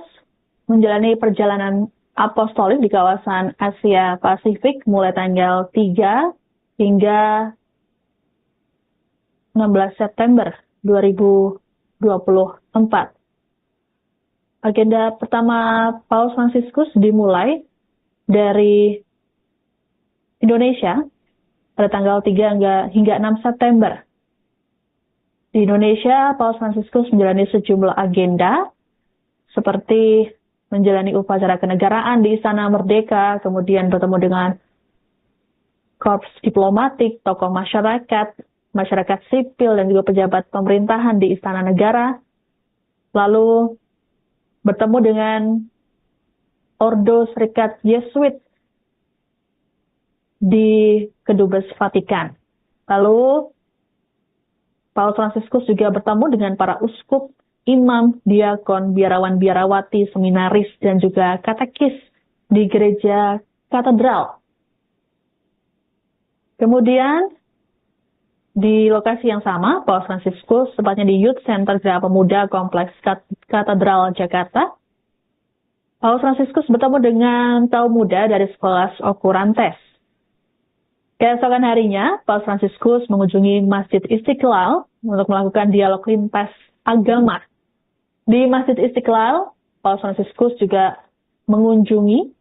menjalani perjalanan apostolik di kawasan Asia Pasifik mulai tanggal 3 hingga 16 September 2024. Agenda pertama Paus Fransiskus dimulai dari Indonesia pada tanggal 3 hingga 6 September. Di Indonesia, Paus Fransiskus menjalani sejumlah agenda seperti menjalani upacara kenegaraan di Istana Merdeka, kemudian bertemu dengan korps diplomatik, tokoh masyarakat, masyarakat sipil, dan juga pejabat pemerintahan di Istana Negara. Lalu bertemu dengan Ordo Serikat Yesuit di Kedubes Vatikan. Lalu Paus Fransiskus juga bertemu dengan para uskup, imam, diakon, biarawan, biarawati, seminaris, dan juga katekis di gereja katedral. Kemudian di lokasi yang sama, Paus Fransiskus tepatnya di Youth Center Geraha Pemuda Kompleks Katedral Jakarta, Paus Fransiskus bertemu dengan kaum muda dari sekolah Okurantes. Keesokan harinya, Paus Fransiskus mengunjungi Masjid Istiqlal untuk melakukan dialog lintas agama. Di Masjid Istiqlal, Paus Fransiskus juga mengunjungi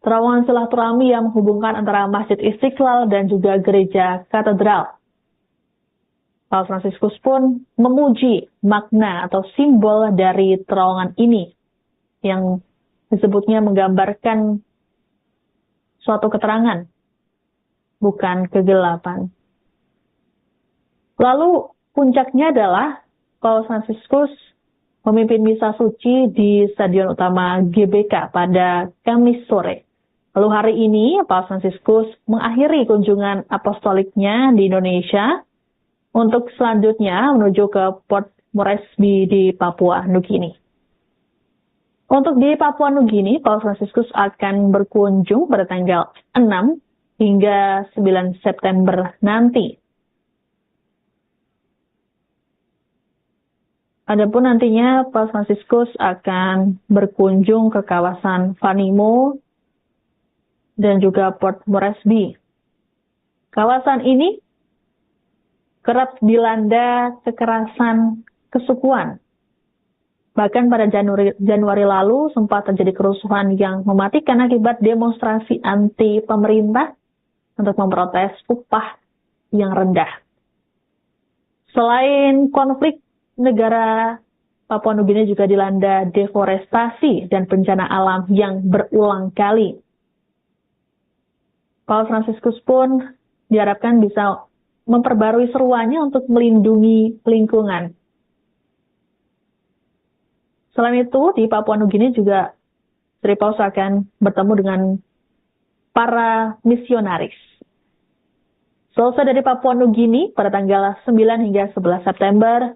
terowongan silaturahmi yang menghubungkan antara Masjid Istiqlal dan juga gereja katedral. Paus Fransiskus pun memuji makna atau simbol dari terowongan ini yang disebutnya menggambarkan suatu keterangan, bukan kegelapan. Lalu puncaknya adalah Paus Fransiskus memimpin misa suci di Stadion Utama GBK pada Kamis sore. Lalu hari ini Paus Fransiskus mengakhiri kunjungan apostoliknya di Indonesia untuk selanjutnya menuju ke Port Moresby di Papua Nugini. Untuk di Papua Nugini, Paus Fransiskus akan berkunjung pada tanggal 6 hingga 9 September nanti. Adapun nantinya Paus Fransiskus akan berkunjung ke kawasan Vanimo dan juga Port Moresby. Kawasan ini kerap dilanda kekerasan kesukuan. Bahkan pada Januari lalu sempat terjadi kerusuhan yang mematikan akibat demonstrasi anti pemerintah untuk memprotes upah yang rendah. Selain konflik, negara Papua Nugini juga dilanda deforestasi dan bencana alam yang berulang kali. Paus Fransiskus pun diharapkan bisa memperbarui seruannya untuk melindungi lingkungan. Selain itu, di Papua Nugini juga Sri Paus akan bertemu dengan para misionaris. Selesai dari Papua Nugini pada tanggal 9 hingga 11 September,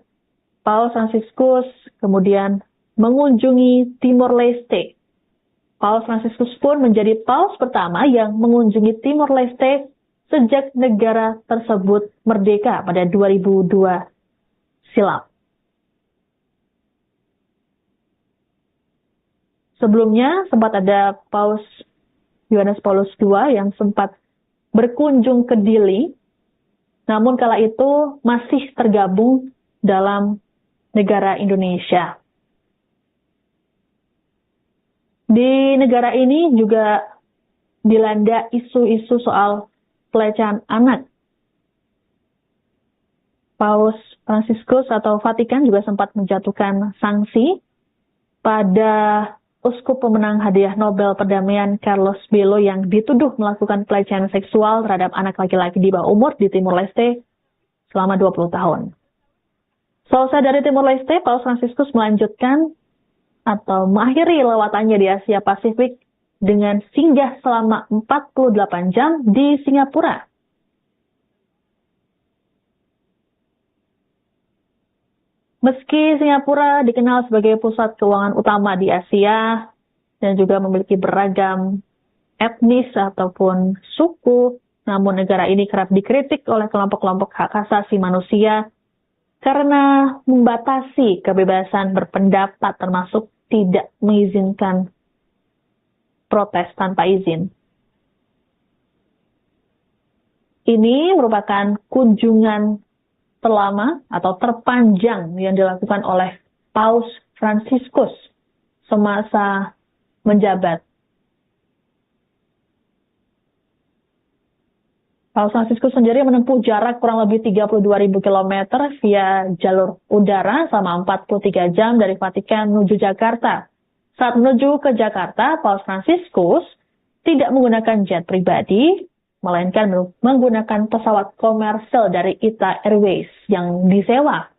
Paus Fransiskus kemudian mengunjungi Timor Leste. Paus Fransiskus pun menjadi paus pertama yang mengunjungi Timor Leste sejak negara tersebut merdeka pada 2002 silam. Sebelumnya sempat ada Paus Yohanes Paulus II yang sempat berkunjung ke Dili, namun kala itu masih tergabung dalam negara Indonesia. Di negara ini juga dilanda isu-isu soal pelecehan anak. Paus Fransiskus atau Vatikan juga sempat menjatuhkan sanksi pada uskup pemenang hadiah Nobel Perdamaian Carlos Belo yang dituduh melakukan pelecehan seksual terhadap anak laki-laki di bawah umur di Timor Leste selama 20 tahun. Selesai dari Timor Leste, Paus Fransiskus melanjutkan atau mengakhiri lewatannya di Asia Pasifik dengan singgah selama 48 jam di Singapura. Meski Singapura dikenal sebagai pusat keuangan utama di Asia dan juga memiliki beragam etnis ataupun suku, namun negara ini kerap dikritik oleh kelompok-kelompok hak asasi manusia karena membatasi kebebasan berpendapat termasuk tidak mengizinkan protes tanpa izin. Ini merupakan kunjungan terlama atau terpanjang yang dilakukan oleh Paus Fransiskus semasa menjabat. Paus Fransiskus sendiri menempuh jarak kurang lebih 32.000 km via jalur udara selama 43 jam dari Vatikan menuju Jakarta. Saat menuju ke Jakarta, Paus Fransiskus tidak menggunakan jet pribadi, melainkan menggunakan pesawat komersil dari ITA Airways yang disewa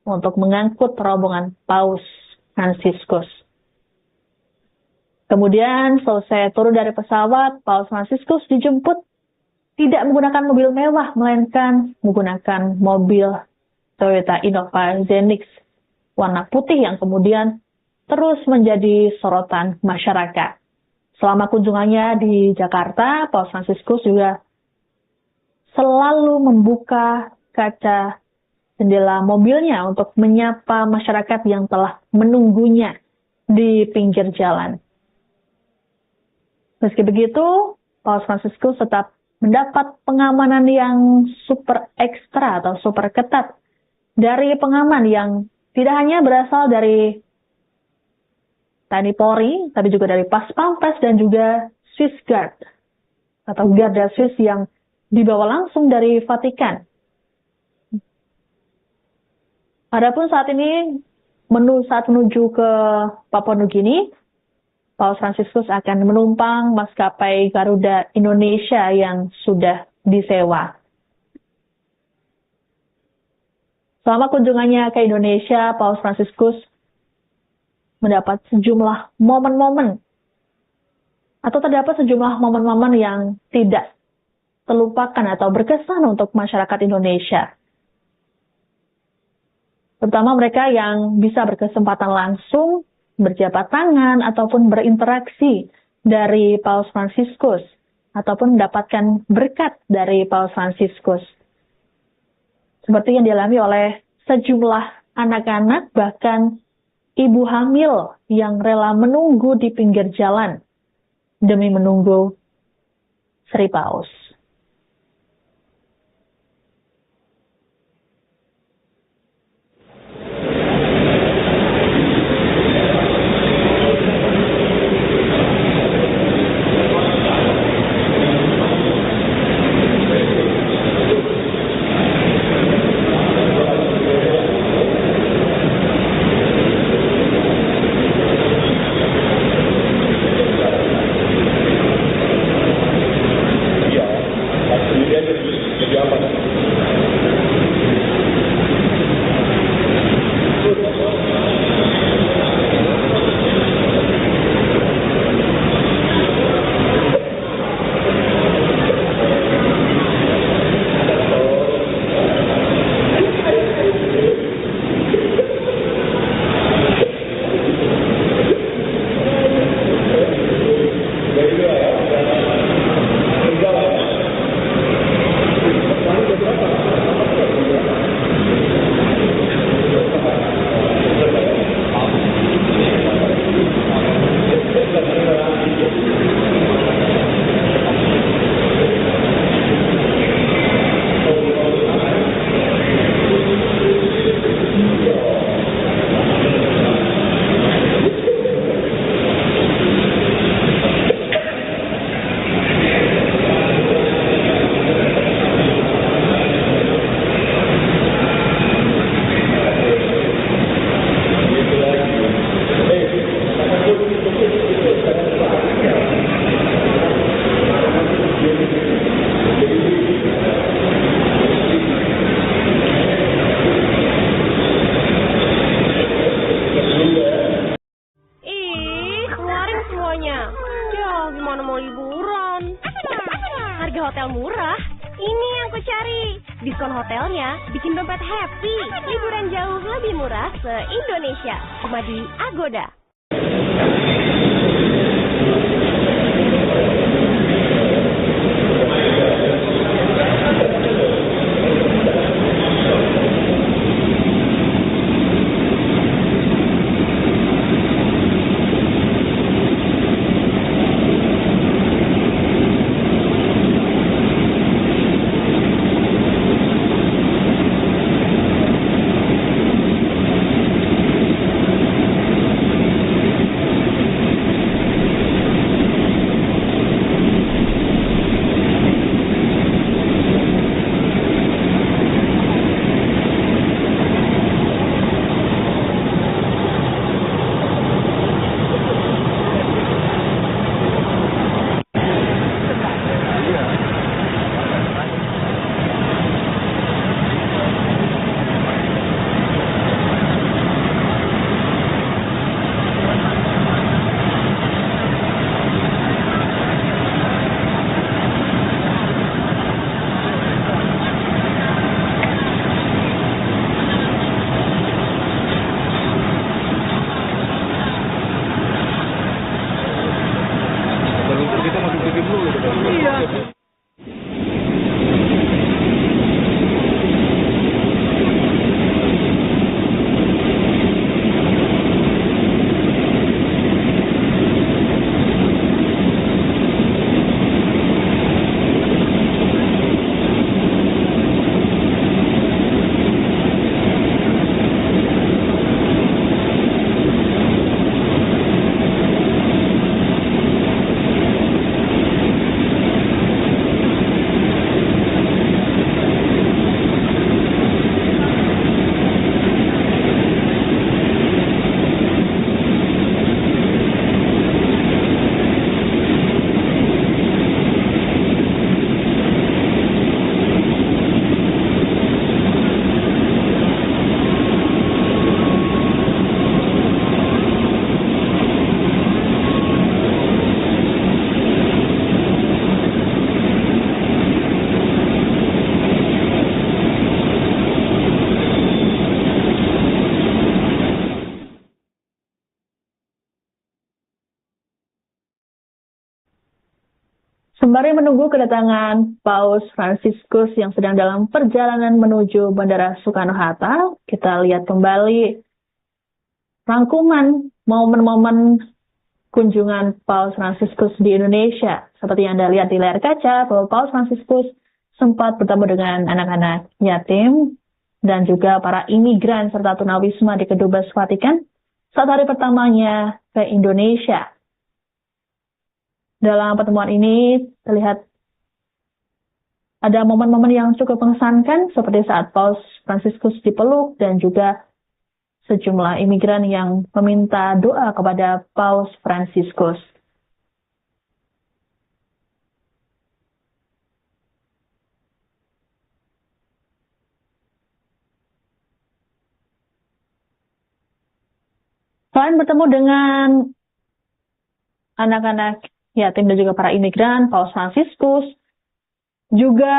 untuk mengangkut rombongan Paus Fransiskus. Kemudian selesai turun dari pesawat, Paus Fransiskus dijemput tidak menggunakan mobil mewah, melainkan menggunakan mobil Toyota Innova Zenix warna putih yang kemudian terus menjadi sorotan masyarakat. Selama kunjungannya di Jakarta, Paus Fransiskus juga selalu membuka kaca jendela mobilnya untuk menyapa masyarakat yang telah menunggunya di pinggir jalan. Meski begitu, Paus Fransiskus tetap mendapat pengamanan yang super ekstra atau super ketat dari pengaman yang tidak hanya berasal dari TNI Polri, tapi juga dari Pas Pampres dan juga Swiss Guard atau Garda Swiss yang dibawa langsung dari Vatikan. Adapun saat ini saat menuju ke Papua Nugini, Paus Fransiskus akan menumpang maskapai Garuda Indonesia yang sudah disewa. Selama kunjungannya ke Indonesia, Paus Fransiskus mendapat sejumlah momen-momen atau terdapat sejumlah momen-momen yang tidak terlupakan atau berkesan untuk masyarakat Indonesia. Terutama mereka yang bisa berkesempatan langsung berjabat tangan ataupun berinteraksi dari Paus Fransiskus ataupun mendapatkan berkat dari Paus Fransiskus. Seperti yang dialami oleh sejumlah anak-anak, bahkan ibu hamil yang rela menunggu di pinggir jalan demi menunggu Sri Paus. hotel murah. Ini yang ku cari. Diskon hotelnya bikin dompet happy. Liburan jauh lebih murah se-Indonesia. Cuma di Agoda. Sembari menunggu kedatangan Paus Fransiskus yang sedang dalam perjalanan menuju Bandara Soekarno-Hatta, kita lihat kembali rangkuman momen-momen kunjungan Paus Fransiskus di Indonesia. Seperti yang Anda lihat di layar kaca, bahwa Paus Fransiskus sempat bertemu dengan anak-anak yatim dan juga para imigran serta tunawisma di Kedubes Vatikan saat hari pertamanya ke Indonesia. Dalam pertemuan ini terlihat ada momen-momen yang cukup mengesankan seperti saat Paus Fransiskus dipeluk dan juga sejumlah imigran yang meminta doa kepada Paus Fransiskus. Selain bertemu dengan anak-anak yatim dan juga para imigran, Paus Fransiskus juga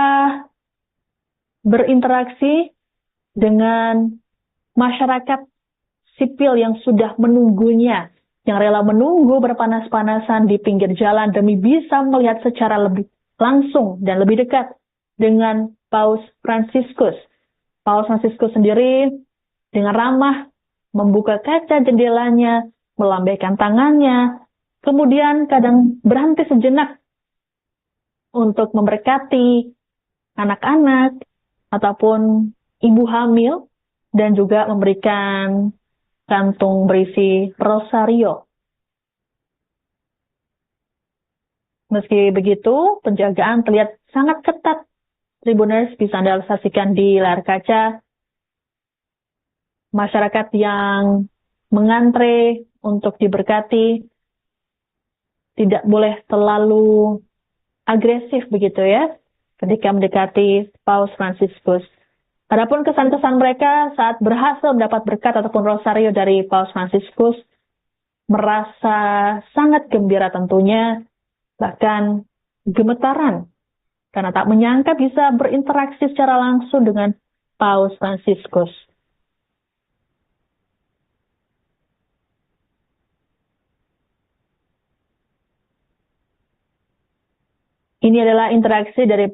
berinteraksi dengan masyarakat sipil yang sudah menunggunya, yang rela menunggu berpanas-panasan di pinggir jalan demi bisa melihat secara lebih langsung dan lebih dekat dengan Paus Fransiskus. Paus Fransiskus sendiri dengan ramah membuka kaca jendelanya, melambaikan tangannya, kemudian kadang berhenti sejenak untuk memberkati anak-anak ataupun ibu hamil dan juga memberikan kantung berisi rosario. Meski begitu, penjagaan terlihat sangat ketat. Tribuners bisa Anda saksikan di layar kaca. Masyarakat yang mengantre untuk diberkati tidak boleh terlalu agresif begitu ya ketika mendekati Paus Fransiskus. Adapun kesan-kesan mereka saat berhasil mendapat berkat ataupun rosario dari Paus Fransiskus, merasa sangat gembira tentunya, bahkan gemetaran karena tak menyangka bisa berinteraksi secara langsung dengan Paus Fransiskus. Ini adalah interaksi dari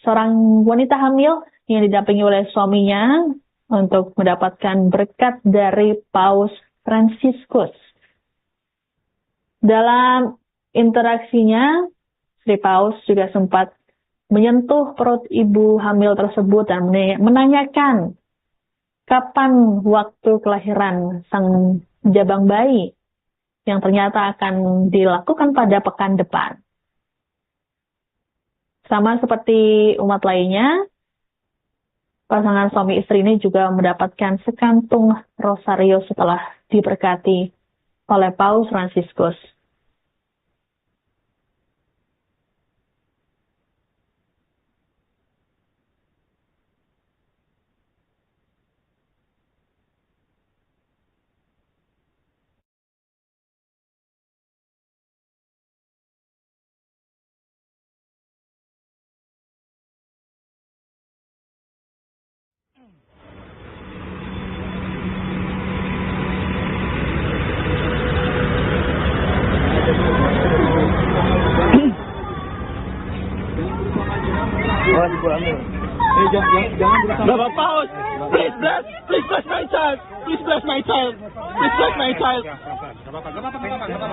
seorang wanita hamil yang didampingi oleh suaminya untuk mendapatkan berkat dari Paus Fransiskus. Dalam interaksinya, Sri Paus juga sempat menyentuh perut ibu hamil tersebut dan menanyakan kapan waktu kelahiran sang jabang bayi yang ternyata akan dilakukan pada pekan depan. Sama seperti umat lainnya, pasangan suami istri ini juga mendapatkan sekantung rosario setelah diberkati oleh Paus Fransiskus. Jangan berusaha. Bapak Paus, please bless my child. Please bless my child. Please bless my child.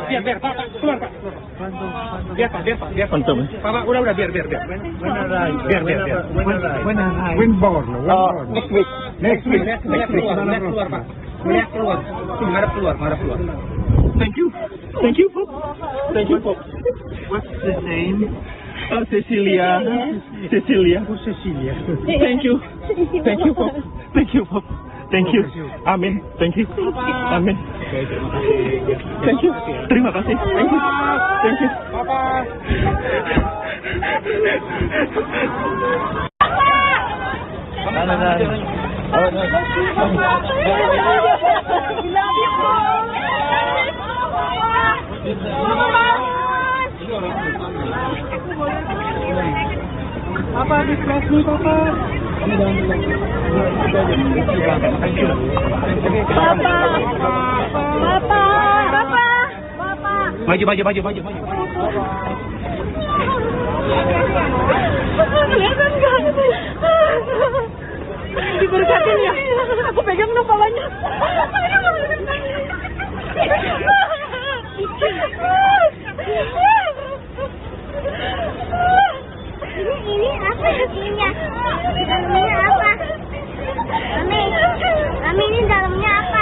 Biar, Pak, keluar, Pak. Biar, Pak. Pak, udah, biar. Biar. When born. Next week. Keluar, Pak. Ngarep keluar. Thank you, Pop. What's the name? Cecilia. Thank you, Pop. Thank you. Amin. Thank you. Amin. Thank you. Terima kasih. Thank you. Papa, please bless me, Papa. Papa. Maju. Diberkatin ya. Aku pegang kepalanya. Ini apa isinya? Dalamnya apa? Mami ini dalamnya apa?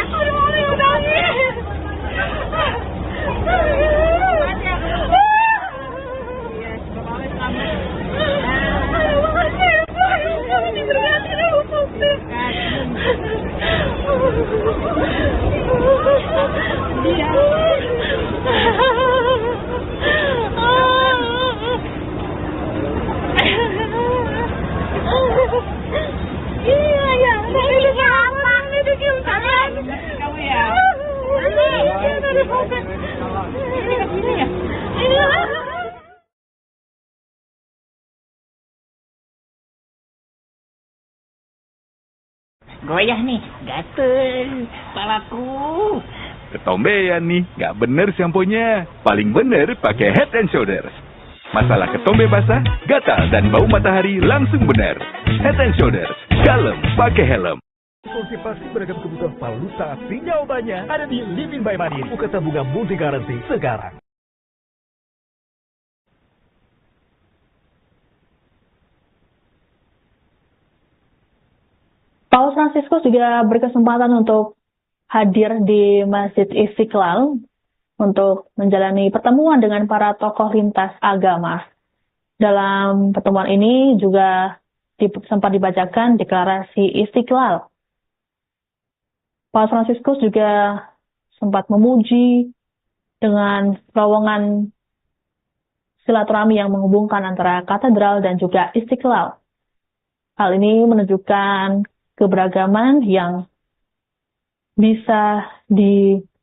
Goyah nih, gatel kepalaku. Ketombean nih, nggak bener samponya. Paling bener pakai Head and Shoulders. Masalah ketombe basah, gatal, dan bau matahari langsung bener. Head and Shoulders, kalem pakai helm. Konservasi beragam kebutuhan valuta, jawabannya ada di Livin by Mandiri. Buka tabungan multi garansi sekarang. Paus Fransiskus juga berkesempatan untuk hadir di Masjid Istiqlal untuk menjalani pertemuan dengan para tokoh lintas agama. Dalam pertemuan ini juga sempat dibacakan deklarasi Istiqlal. Paus Fransiskus juga sempat memuji dengan terowongan silaturahmi yang menghubungkan antara katedral dan juga Istiqlal. Hal ini menunjukkan keberagaman yang bisa disatukan.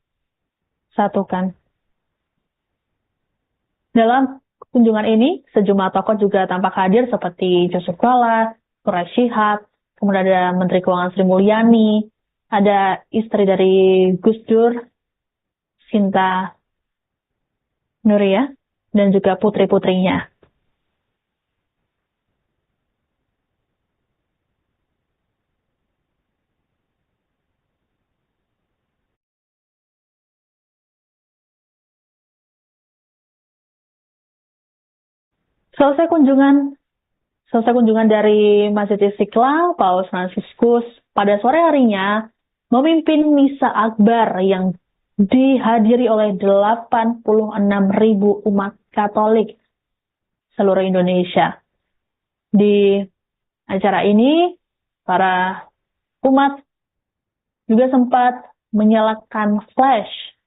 Dalam kunjungan ini, sejumlah tokoh juga tampak hadir seperti Yusuf Kala, Quraish Shihab, kemudian ada Menteri Keuangan Sri Mulyani, ada istri dari Gus Dur, Sinta Nuria, dan juga putri-putrinya. Selesai kunjungan dari Masjid Istiqlal, Paus Fransiskus pada sore harinya memimpin misa akbar yang dihadiri oleh 86.000 umat Katolik seluruh Indonesia. Di acara ini, para umat juga sempat menyalakan flash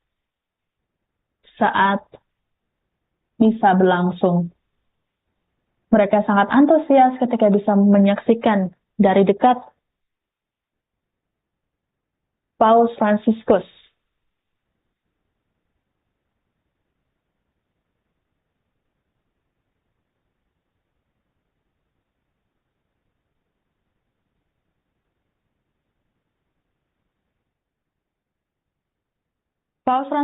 saat misa berlangsung. Mereka sangat antusias ketika bisa menyaksikan dari dekat Paus Fransiskus. Paus Fransiskus